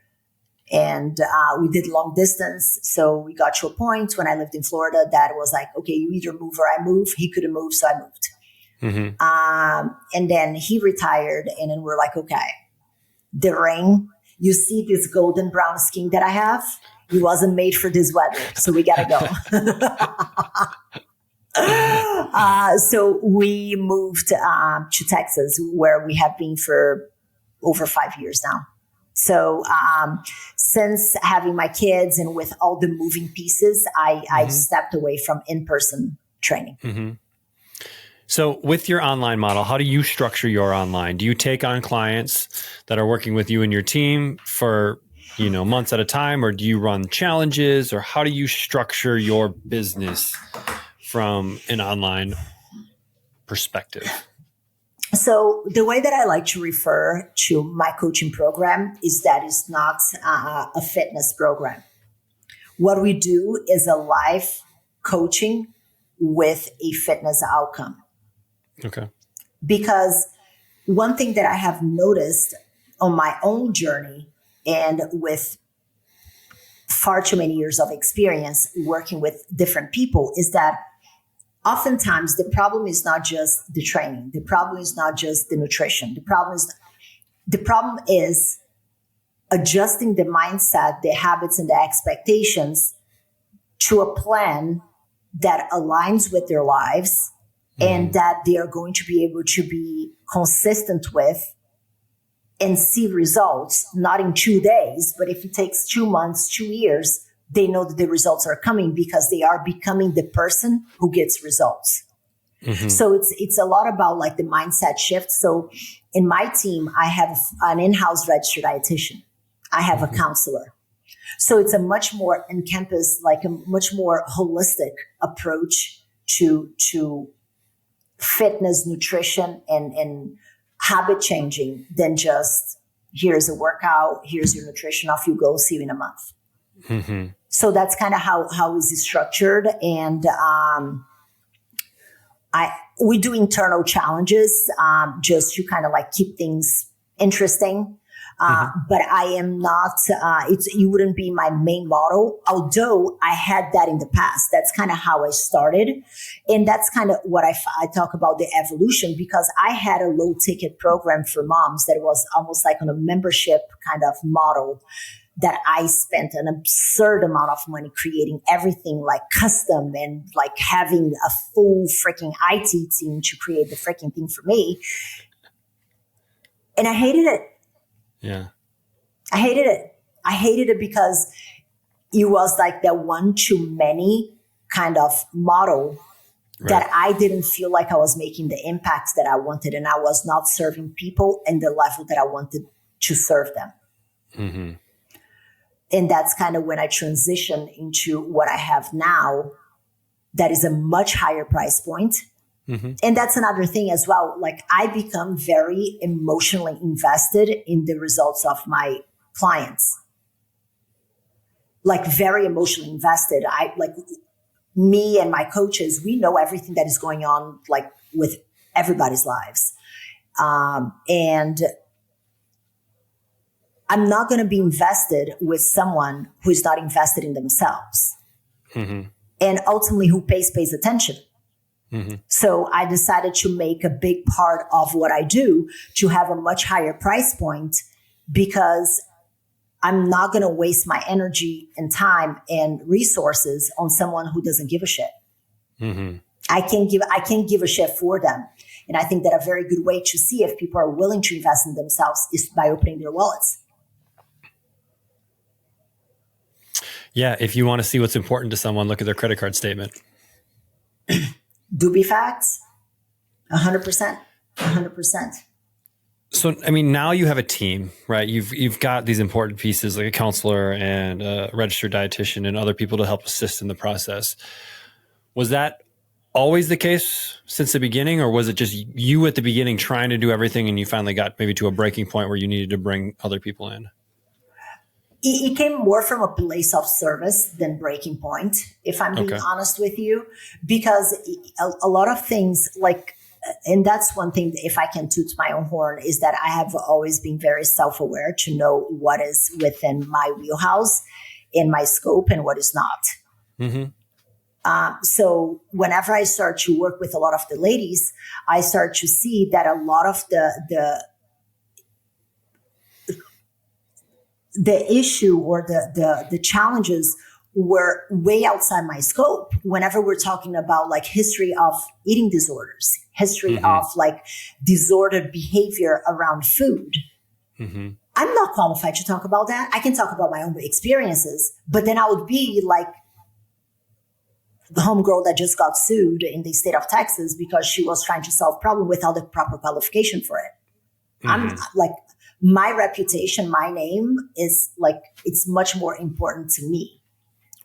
and we did long distance. So we got to a point when I lived in Florida that was like, okay, you either move or I move. He couldn't move, so I moved. And then he retired, and then we're like, okay, the ring, you see this golden brown skin that I have? He wasn't made for this weather, so we got to go. So we moved to Texas, where we have been for over 5 years now. So since having my kids and with all the moving pieces, I stepped away from in-person training. So with your online model, how do you structure your online? Do you take on clients that are working with you and your team for, months at a time, or do you run challenges, or how do you structure your business from an online perspective? So the way that I like to refer to my coaching program is that it's not a fitness program. What we do is a life coaching with a fitness outcome. Okay. Because one thing that I have noticed on my own journey and with far too many years of experience working with different people is that oftentimes the problem is not just the training. The problem is not just the nutrition. The problem is adjusting the mindset, the habits, and the expectations to a plan that aligns with their lives and that they are going to be able to be consistent with and see results, not in 2 days, but if it takes 2 months, 2 years, they know that the results are coming because they are becoming the person who gets results. Mm-hmm. So it's a lot about like the mindset shift. So in my team, I have an in-house registered dietitian. I have a counselor. So it's a much more encompass, like a much more holistic approach to fitness, nutrition, and habit changing than just here's a workout, here's your nutrition, off you go, see you in a month. Mm-hmm. So that's kind of how is it structured. And we do internal challenges just to kind of like keep things interesting. But I am not, you wouldn't be my main model, although I had that in the past. That's kind of how I started. And that's kind of what I talk about the evolution, because I had a low ticket program for moms that was almost like on a membership kind of model that I spent an absurd amount of money creating everything like custom and like having a full freaking IT team to create the freaking thing for me. And I hated it. Yeah. I hated it. I hated it because it was like that one too many kind of model that I didn't feel like I was making the impact that I wanted, and I was not serving people in the level that I wanted to serve them. Mm-hmm. And that's kind of when I transitioned into what I have now that is a much higher price point. Mm-hmm. And that's another thing as well. Like I become very emotionally invested in the results of my clients. Like very emotionally invested. Me and my coaches, we know everything that is going on like with everybody's lives. And I'm not going to be invested with someone who is not invested in themselves. Mm-hmm. And ultimately who pays attention. Mm-hmm. So I decided to make a big part of what I do to have a much higher price point, because I'm not going to waste my energy and time and resources on someone who doesn't give a shit. Mm-hmm. I can't give a shit for them. And I think that a very good way to see if people are willing to invest in themselves is by opening their wallets. Yeah. If you want to see what's important to someone, look at their credit card statement. Do be facts. 100%. 100%. So, I mean, now you have a team, right? You've got these important pieces like a counselor and a registered dietitian and other people to help assist in the process. Was that always the case since the beginning, or was it just you at the beginning trying to do everything and you finally got maybe to a breaking point where you needed to bring other people in? It came more from a place of service than breaking point, if I'm being honest with you, because a lot of things like, and that's one thing, if I can toot my own horn, is that I have always been very self-aware to know what is within my wheelhouse in my scope and what is not. Mm-hmm. So whenever I start to work with a lot of the ladies, I start to see that a lot of the issue or the challenges were way outside my scope. Whenever we're talking about like history of eating disorders, history of like disordered behavior around food, I'm not qualified to talk about that. I can talk about my own experiences, but then I would be like the homegirl that just got sued in the state of Texas because she was trying to solve problem without the proper qualification for it. I'm like, my reputation, my name is like, it's much more important to me.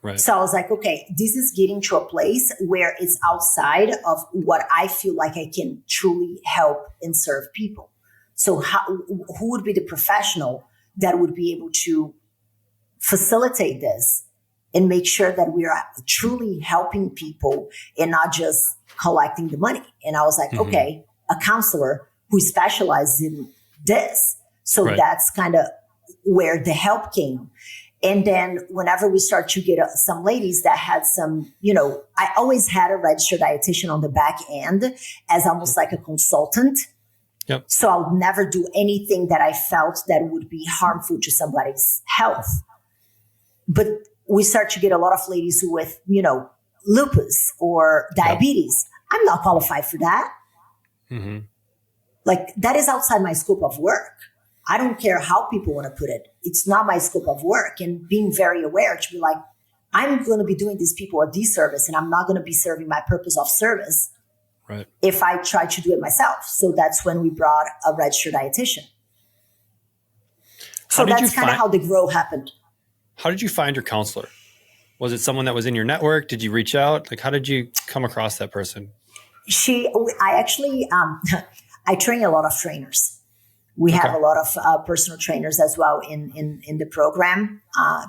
Right. So I was like, okay, this is getting to a place where it's outside of what I feel like I can truly help and serve people. So who would be the professional that would be able to facilitate this and make sure that we are truly helping people and not just collecting the money? And I was like, okay, a counselor who specializes in this. So that's kind of where the help came. And then whenever we start to get some ladies that had some, I always had a registered dietitian on the back end as almost like a consultant. Yep. So I would never do anything that I felt that would be harmful to somebody's health. But we start to get a lot of ladies with, lupus or diabetes. Yep. I'm not qualified for that. Like, that is outside my scope of work. I don't care how people want to put it. It's not my scope of work. And being very aware to be like, I'm going to be doing these people a disservice, and I'm not going to be serving my purpose of service if I try to do it myself. So that's when we brought a registered dietitian. So that's kind of how the growth happened. How did you find your counselor? Was it someone that was in your network? Did you reach out? Like, how did you come across that person? I actually, I train a lot of trainers. We have a lot of personal trainers as well in the program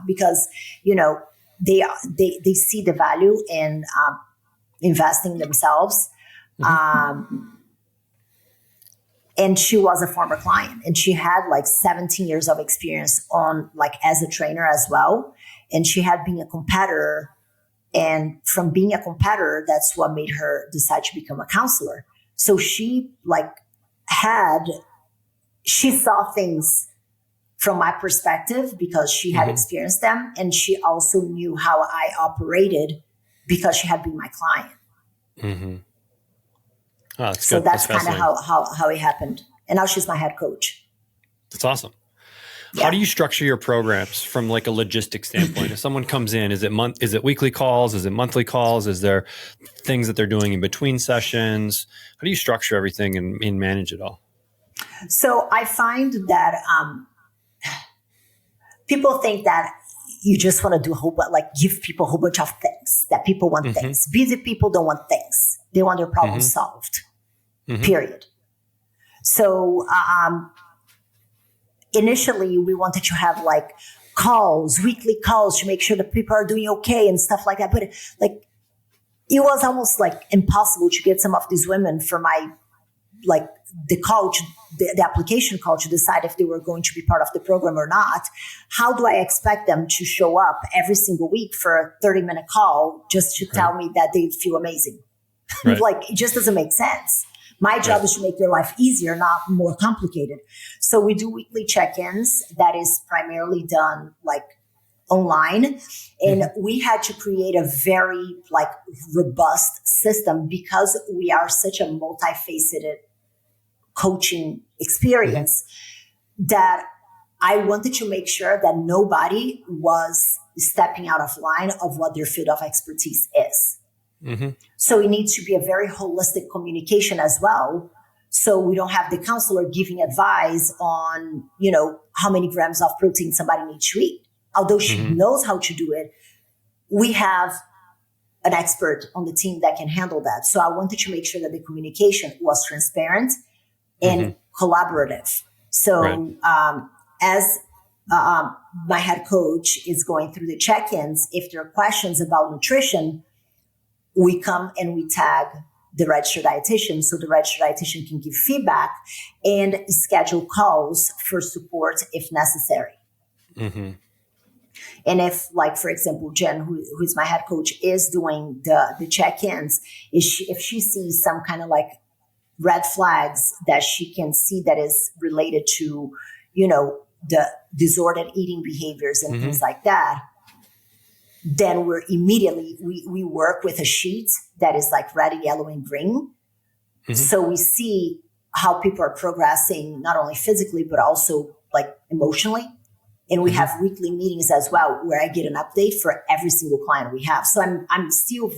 because, they see the value in investing in themselves. And she was a former client, and she had like 17 years of experience on like as a trainer as well. And she had been a competitor, and from being a competitor, that's what made her decide to become a counselor. So she saw things from my perspective because she had experienced them. And she also knew how I operated because she had been my client. Oh, that's so good. that's kind of how it happened. And now she's my head coach. That's awesome. Yeah. How do you structure your programs from like a logistics standpoint? If someone comes in, is it weekly calls? Is it monthly calls? Is there things that they're doing in between sessions? How do you structure everything and manage it all? So I find that people think that you just want to do give people a whole bunch of things, that people want things. Busy people don't want things. They want their problems solved, period. So initially we wanted to have like weekly calls to make sure that people are doing okay and stuff like that. But like, it was almost like impossible to get some of these women for the application call to decide if they were going to be part of the program or not. How do I expect them to show up every single week for a 30-minute call just to tell me that they feel amazing? Like, it just doesn't make sense. My job is to make their life easier, not more complicated. So we do weekly check-ins that is primarily done like online. And we had to create a very like robust system because we are such a multifaceted coaching experience that I wanted to make sure that nobody was stepping out of line of what their field of expertise is. So it needs to be a very holistic communication as well. So we don't have the counselor giving advice on, how many grams of protein somebody needs to eat. Although she knows how to do it, we have an expert on the team that can handle that. So I wanted to make sure that the communication was transparent and collaborative. So as my head coach is going through the check-ins, if there are questions about nutrition, we come and we tag the registered dietitian so the registered dietitian can give feedback and schedule calls for support if necessary. And if, like, for example, Jen, who's my head coach, is doing the check-ins, if she sees some kind of like red flags that she can see that is related to, the disordered eating behaviors and things like that, then we're immediately, we work with a sheet that is like red, yellow, and green. So we see how people are progressing, not only physically, but also like emotionally And we have weekly meetings as well, where I get an update for every single client we have. So I'm still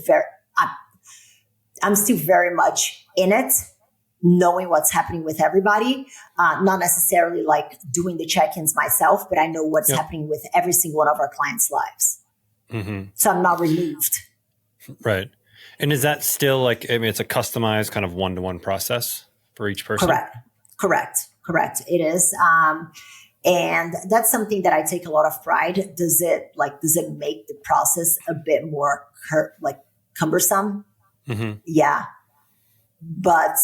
very much in it, knowing what's happening with everybody, not necessarily like doing the check-ins myself, but I know what's happening with every single one of our clients' lives. So I'm not removed. Right. And is that still like, I mean, it's a customized kind of one-to-one process for each person? Correct. It is. And that's something that I take a lot of pride. Does it make the process a bit more cumbersome? Yeah. But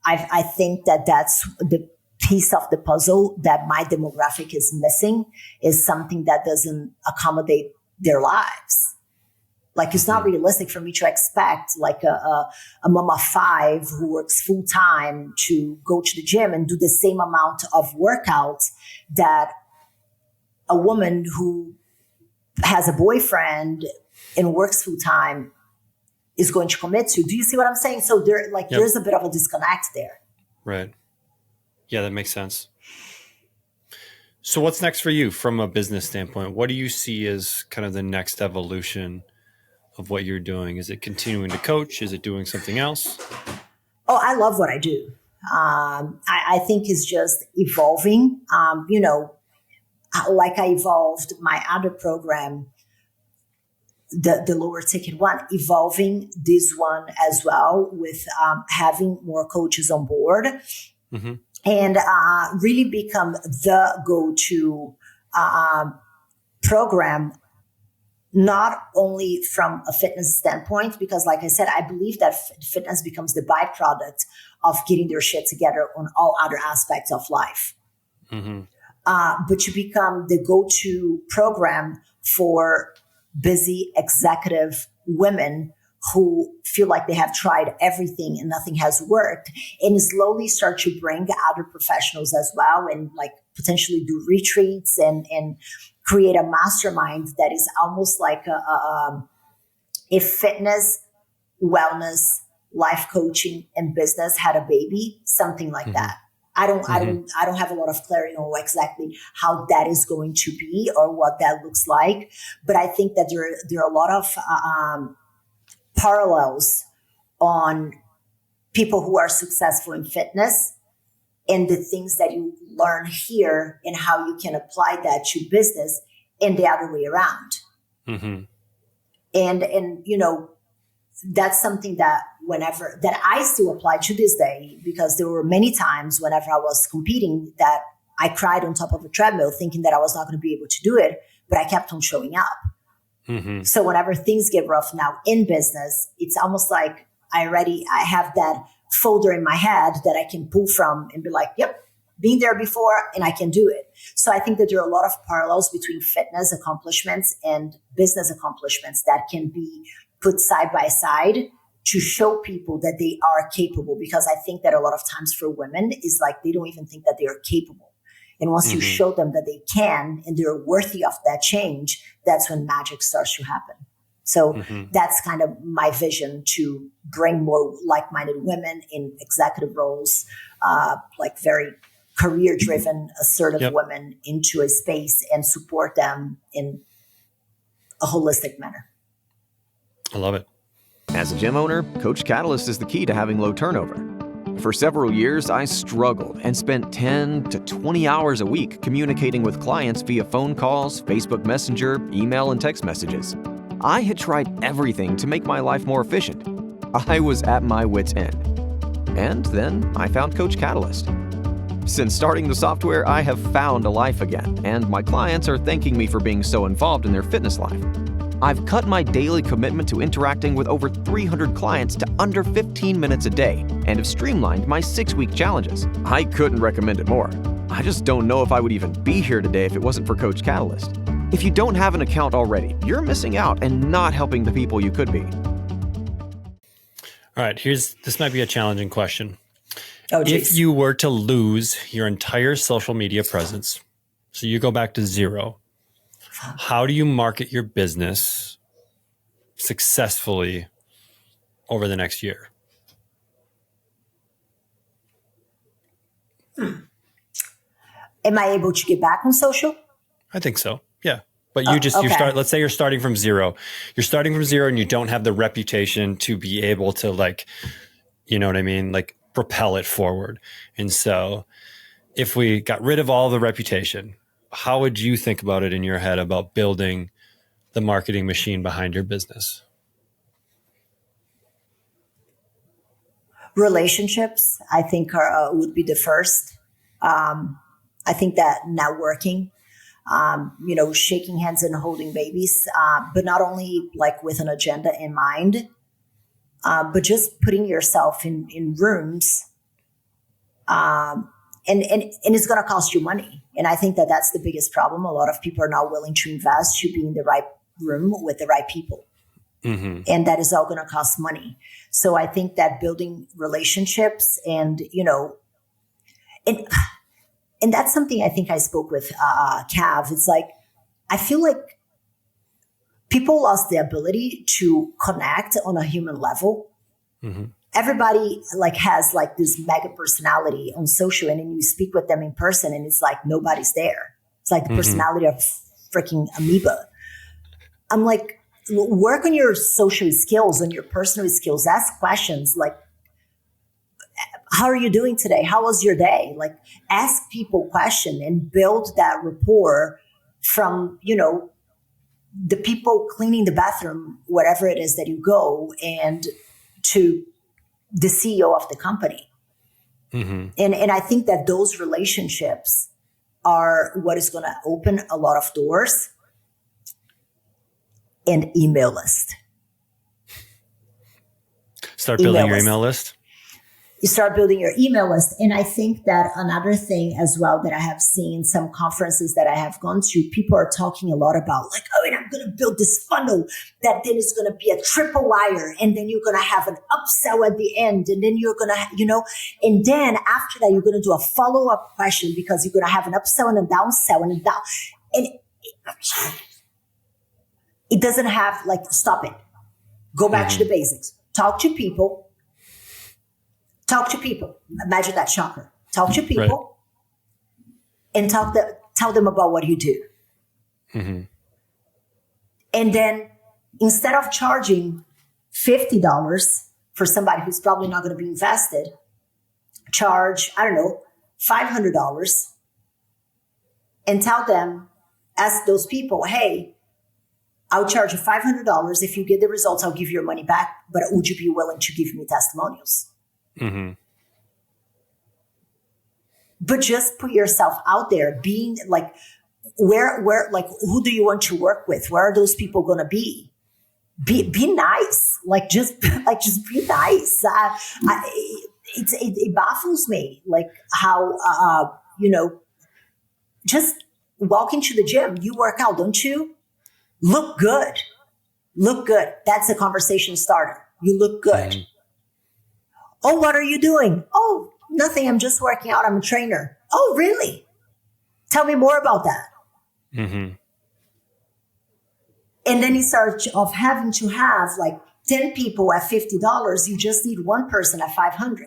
I think that's the piece of the puzzle that my demographic is missing, is something that doesn't accommodate their lives. Like, it's not realistic for me to expect like a mom of 5 who works full time to go to the gym and do the same amount of workouts that a woman who has a boyfriend and works full time is going to commit to. Do you see what I'm saying? So there's a bit of a disconnect there. Right. Yeah, that makes sense. So what's next for you from a business standpoint? What do you see as kind of the next evolution of what you're doing? Is it continuing to coach? Is it doing something else? Oh, I love what I do. I think it's just evolving. Like I evolved my other program, the lower ticket one, evolving this one as well with having more coaches on board and really become the go-to program, not only from a fitness standpoint, because like I said, I believe that fitness becomes the byproduct of getting their shit together on all other aspects of life. But you become the go-to program for busy executive women who feel like they have tried everything and nothing has worked, and slowly start to bring other professionals as well, and like potentially do retreats and create a mastermind that is almost like if fitness, wellness, life coaching, and business had a baby, something like that. I don't have a lot of clarity on exactly how that is going to be or what that looks like, but I think that there are a lot of parallels on people who are successful in fitness and the things that you learn here and how you can apply that to business and the other way around. And that's something that I still apply to this day, because there were many times whenever I was competing that I cried on top of a treadmill thinking that I was not going to be able to do it, but I kept on showing up. So whenever things get rough now in business, it's almost like I have that folder in my head that I can pull from and be like, yep, been there before and I can do it. So I think that there are a lot of parallels between fitness accomplishments and business accomplishments that can be put side by side to show people that they are capable. Because I think that a lot of times for women is like, they don't even think that they are capable. And once you show them that they can and they're worthy of that change, that's when magic starts to happen. So that's kind of my vision, to bring more like-minded women in executive roles, like very career-driven, assertive women into a space and support them in a holistic manner. I love it. As a gym owner, Coach Catalyst is the key to having low turnover. For several years, I struggled and spent 10 to 20 hours a week communicating with clients via phone calls, Facebook Messenger, email, and text messages. I had tried everything to make my life more efficient. I was at my wit's end. And then I found Coach Catalyst. Since starting the software, I have found a life again, and my clients are thanking me for being so involved in their fitness life. I've cut my daily commitment to interacting with over 300 clients to under 15 minutes a day and have streamlined my 6-week challenges. I couldn't recommend it more. I just don't know if I would even be here today if it wasn't for Coach Catalyst. If you don't have an account already, you're missing out and not helping the people you could be. All right, this might be a challenging question. If you were to lose your entire social media presence, so you go back to zero, how do you market your business successfully over the next year? Am I able to get back on social? I think so. Yeah. But you Okay. let's say you're starting from zero. You're starting from zero and you don't have the reputation to be able to, like, you know what I mean? Like, propel it forward. And so if we got rid of all the reputation, how would you think about it in your head about building the marketing machine behind your business? Relationships, I think, would be the first. I think that networking, shaking hands and holding babies, but not only like with an agenda in mind, but just putting yourself in rooms, and it's going to cost you money. And I think that that's the biggest problem. A lot of people are not willing to invest to be in the right room with the right people. Mm-hmm. And that is all going to cost money. So I think that building relationships and that's something I think I spoke with Cav. It's like, I feel like people lost the ability to connect on a human level. Mm-hmm. Everybody like has like this mega personality on social, and then you speak with them in person and it's like nobody's there. It's like the personality of freaking amoeba. I'm like, work on your social skills, on your personal skills, ask questions like, how are you doing today? How was your day? Like, ask people questions and build that rapport from, the people cleaning the bathroom, whatever it is that you go, and to the CEO of the company. Mm-hmm. And I think that those relationships are what is going to open a lot of doors. And email list. Start building your email list. You start building your email list. And I think that another thing as well that I have seen some conferences that I have gone to, people are talking a lot about like, and I'm going to build this funnel that then is going to be a triple wire. And then you're going to have an upsell at the end. And then you're going to, and then after that, you're going to do a follow-up question because you're going to have an upsell and a downsell and a down. And it doesn't have stop it. Go back to the basics. Talk to people. Imagine that chakra. Talk to people and tell them about what you do. Mm-hmm. And then instead of charging $50 for somebody who's probably not going to be invested, charge, $500 and tell them, ask those people, hey, I'll charge you $500. If you get the results, I'll give you your money back. But would you be willing to give me testimonials? Mm-hmm. But just put yourself out there, being like, where, who do you want to work with? Where are those people going to be? Be nice. Just be nice. It baffles me, like how, just walk into the gym. You work out, don't you? Look good. That's a conversation starter. You look good. Mm-hmm. Oh, what are you doing? Oh, nothing. I'm just working out. I'm a trainer. Oh, really? Tell me more about that. Mm-hmm. And then instead of having to have 10 people at $50, you just need one person at $500.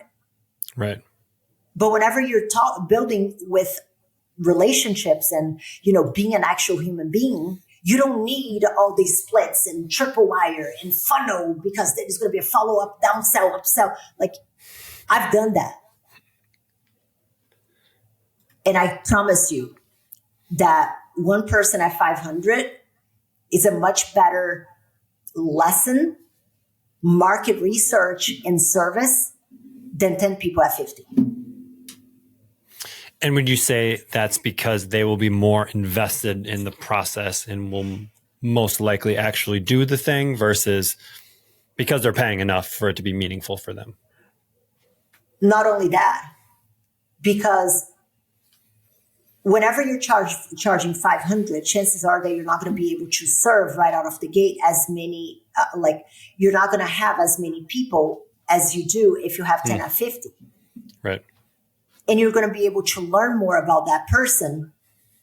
Right. But whenever you're building with relationships and, being an actual human being, you don't need all these splits and triple wire and funnel because there's going to be a follow-up, downsell, upsell. I've done that. And I promise you that one person at 500 is a much better lesson, market research and service than 10 people at 50. And would you say that's because they will be more invested in the process and will most likely actually do the thing versus because they're paying enough for it to be meaningful for them? Not only that, because whenever you're charging 500, chances are that you're not going to be able to serve right out of the gate as many, you're not going to have as many people as you do if you have 10 at 50. Right. And you're going to be able to learn more about that person,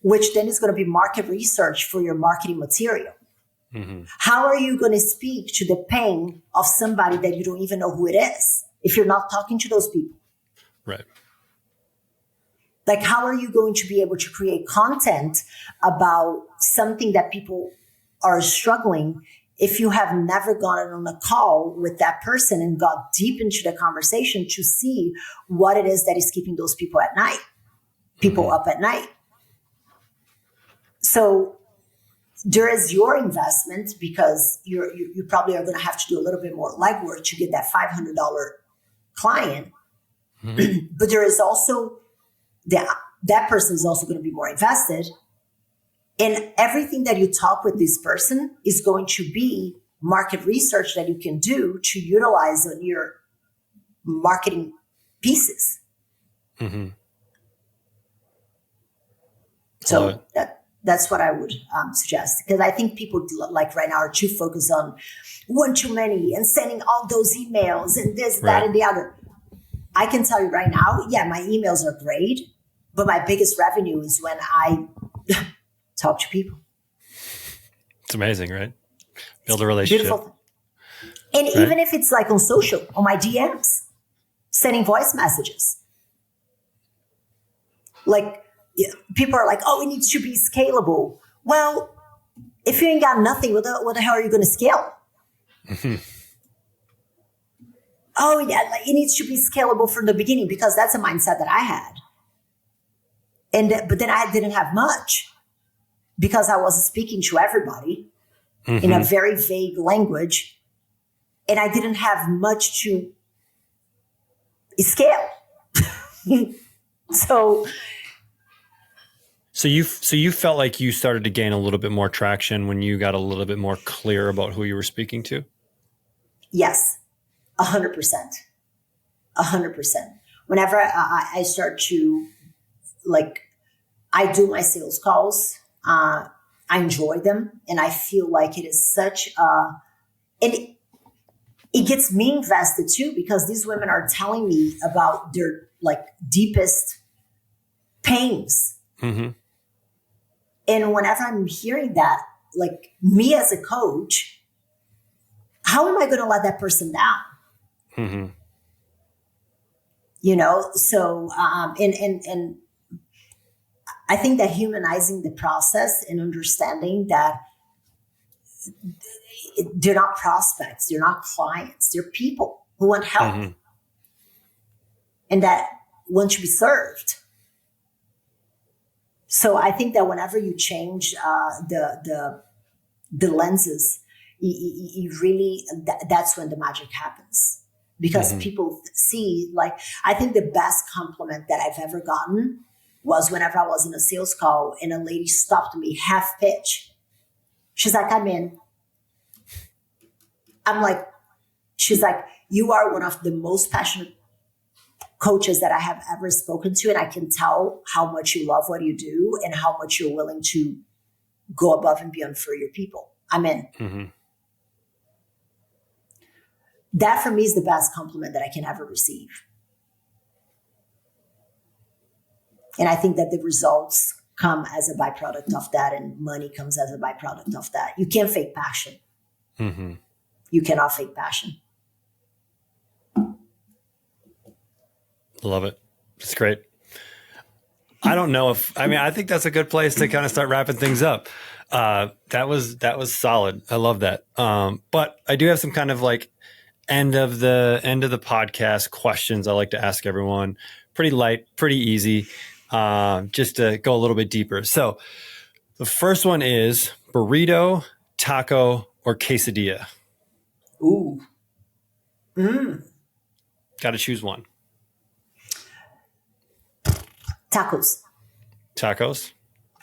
which then is going to be market research for your marketing material. Mm-hmm. How are you going to speak to the pain of somebody that you don't even know who it is if you're not talking to those people? Right. Like, how are you going to be able to create content about something that people are struggling if you have never gone on a call with that person and got deep into the conversation to see what it is that is keeping those people at night, people up at night? So there is your investment, because you probably are going to have to do a little bit more legwork to get that $500 client. But there is also that person is also going to be more invested. And everything that you talk with this person is going to be market research that you can do to utilize on your marketing pieces. So that's what I would suggest, because I think people like right now are too focused on one too many and sending all those emails and this, that, and the other. I can tell you right now, yeah, my emails are great, but my biggest revenue is when I talk to people. It's amazing, right? Build a relationship. Beautiful. And even if it's like on social, on my DMs, sending voice messages. Like, people are like, oh, it needs to be scalable. Well, if you ain't got nothing, what the hell are you going to scale? Oh, yeah, like, it needs to be scalable from the beginning, because that's a mindset that I had. But then I didn't have much, because I was speaking to everybody in a very vague language, and I didn't have much to scale. So you felt like you started to gain a little bit more traction when you got a little bit more clear about who you were speaking to? Yes, 100%. 100%. Whenever I start to, like, I do my sales calls, I enjoy them, and I feel like it is such and it gets me invested too, because these women are telling me about their like deepest pains. And whenever I'm hearing that, like, me as a coach, how am I going to let that person down? You know, so and I think that humanizing the process and understanding that they're not prospects, they're not clients, they're people who want help and that want to be served. So I think that whenever you change the lenses, you really, that's when the magic happens. Because people see, like, I think the best compliment that I've ever gotten was whenever I was in a sales call and a lady stopped me half pitch. She's like, I'm in. I'm like, she's like, you are one of the most passionate coaches that I have ever spoken to. And I can tell how much you love what you do and how much you're willing to go above and beyond for your people. I'm in. That for me is the best compliment that I can ever receive. And I think that the results come as a byproduct of that, and money comes as a byproduct of that. You can't fake passion. You cannot fake passion. Love it. It's great. I don't know I think that's a good place to kind of start wrapping things up. That was solid. I love that. But I do have some kind of like end of the podcast questions I like to ask everyone. Pretty light, pretty easy, just to go a little bit deeper. So the first one is burrito, taco, or quesadilla. Ooh. Got to choose one. Tacos. Tacos?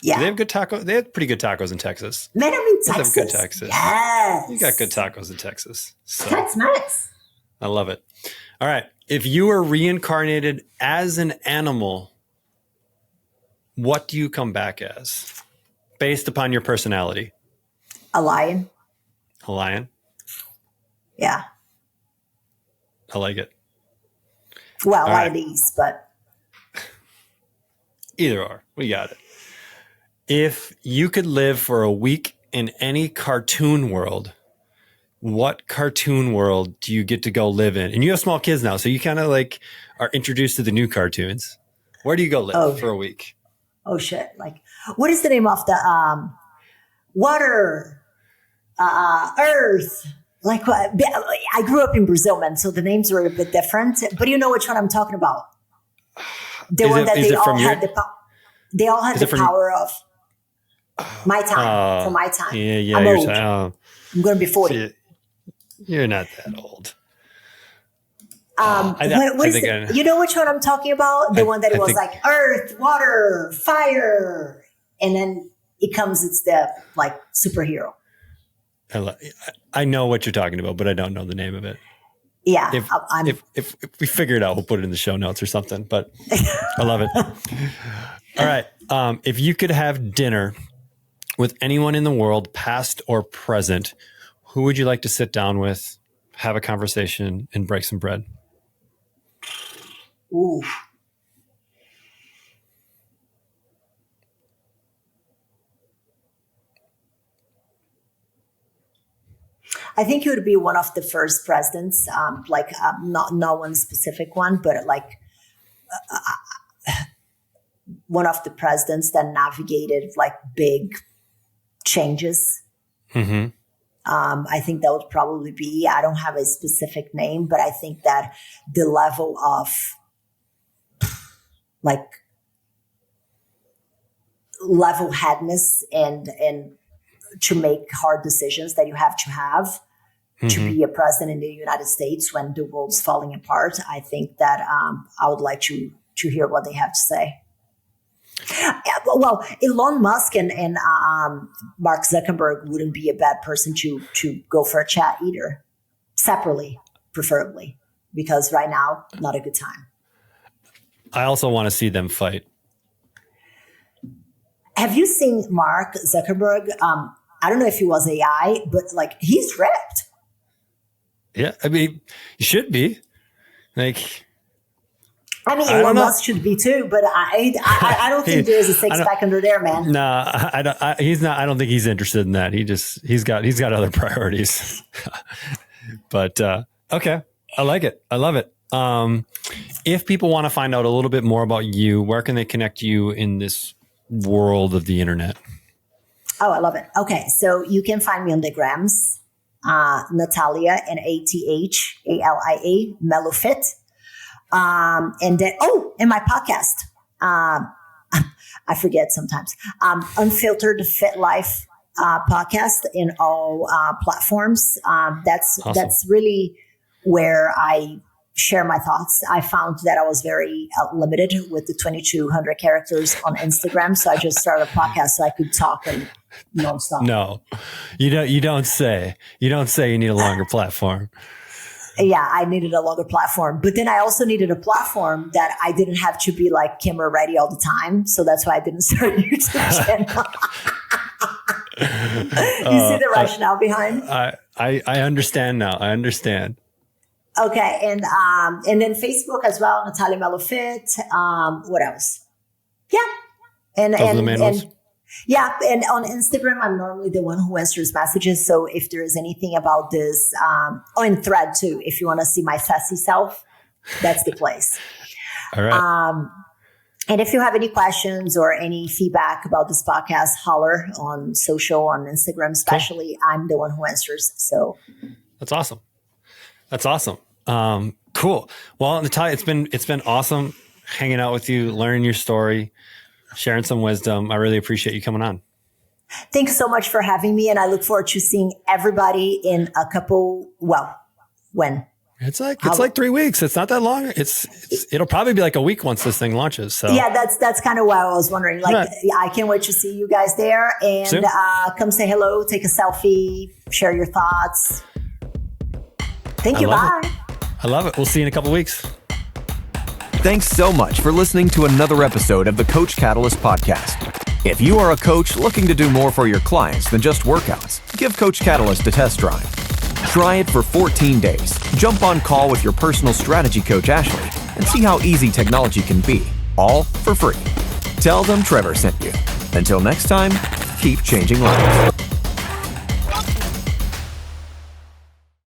Yeah. Do they have good tacos? They have pretty good tacos in Texas. Man, I'm in Texas. They have good Texas. Yes. You got good tacos in Texas. So. That's nice. I love it. All right. If you were reincarnated as an animal, what do you come back as based upon your personality? A lion. A lion? Yeah. I like it. Well, lionese, but. Either or. We got it. If you could live for a week in any cartoon world, what cartoon world do you get to go live in? And you have small kids now, so you kind of like are introduced to the new cartoons. Where do you go live for a week? Oh shit! Like, what is the name of the water, earth? Like, I grew up in Brazil, man, so the names were a bit different. But you know which one I'm talking about? The one that they all had they all had the power of my time. For my time, yeah. I'm old. I'm going to be 40. You're not that old. You know which one I'm talking about? The one that was like earth, water, fire, and then it's the like superhero. I know what you're talking about, but I don't know the name of it. Yeah. If we figure it out, we'll put it in the show notes or something, but I love it. All right. If you could have dinner with anyone in the world, past or present, who would you like to sit down with, have a conversation, and break some bread? Ooh. I think it would be one of the first presidents, not one specific one, but like one of the presidents that navigated like big changes. Mm-hmm. I think that would probably be, I don't have a specific name, but I think that the level of like level-headedness and to make hard decisions that you have to be a president in the United States when the world's falling apart. I think that I would like to hear what they have to say. Well, Elon Musk and Mark Zuckerberg wouldn't be a bad person to go for a chat either, separately, preferably, because right now, not a good time. I also want to see them fight. Have you seen Mark Zuckerberg? I don't know if he was AI, but like he's ripped. Yeah, I mean, he should be. Like, I mean, Elon Musk should be too, but I don't think there's a six pack under there, man. No, I don't. He's not. I don't think he's interested in that. He's got other priorities. But okay, I like it. I love it. If people want to find out a little bit more about you, where can they connect you in this world of the internet? Oh, I love it. Okay, so you can find me on the grams, Nathalia, Nathalia Melo Fit. And then, and my podcast, I forget sometimes, Unfiltered Fit Life, podcast in all, platforms. That's really where I share my thoughts. I found that I was very limited with the 2,200 characters on Instagram. So I just started a podcast so I could talk and nonstop. No, you don't say you need a longer platform. Yeah, I needed a longer platform, but then I also needed a platform that I didn't have to be like camera ready all the time. So that's why I didn't start a YouTube channel. You see the rationale behind? I understand now. I understand. Okay, and then Facebook as well, Nathalia Melo Fit. What else? Yeah, and yeah, and on Instagram, I'm normally the one who answers messages. So if there is anything about this, in Thread too, if you want to see my sassy self, that's the place. All right. And if you have any questions or any feedback about this podcast, holler on social, on Instagram especially. Okay. I'm the one who answers. So that's awesome. That's awesome. Cool. Well, Nathalia, it's been awesome hanging out with you, learning your story, sharing some wisdom. I really appreciate you coming on. Thanks so much for having me. And I look forward to seeing everybody in a couple, when? It's like 3 weeks. It's not that long. It'll probably be like a week once this thing launches. So yeah, that's kind of what I was wondering. Like, right. I can't wait to see you guys there and come say hello, take a selfie, share your thoughts. Thank you. Bye. I love it. We'll see you in a couple weeks. Thanks so much for listening to another episode of the Coach Catalyst podcast. If you are a coach looking to do more for your clients than just workouts, give Coach Catalyst a test drive. Try it for 14 days. Jump on call with your personal strategy coach, Ashley, and see how easy technology can be, all for free. Tell them Trevor sent you. Until next time, keep changing lives.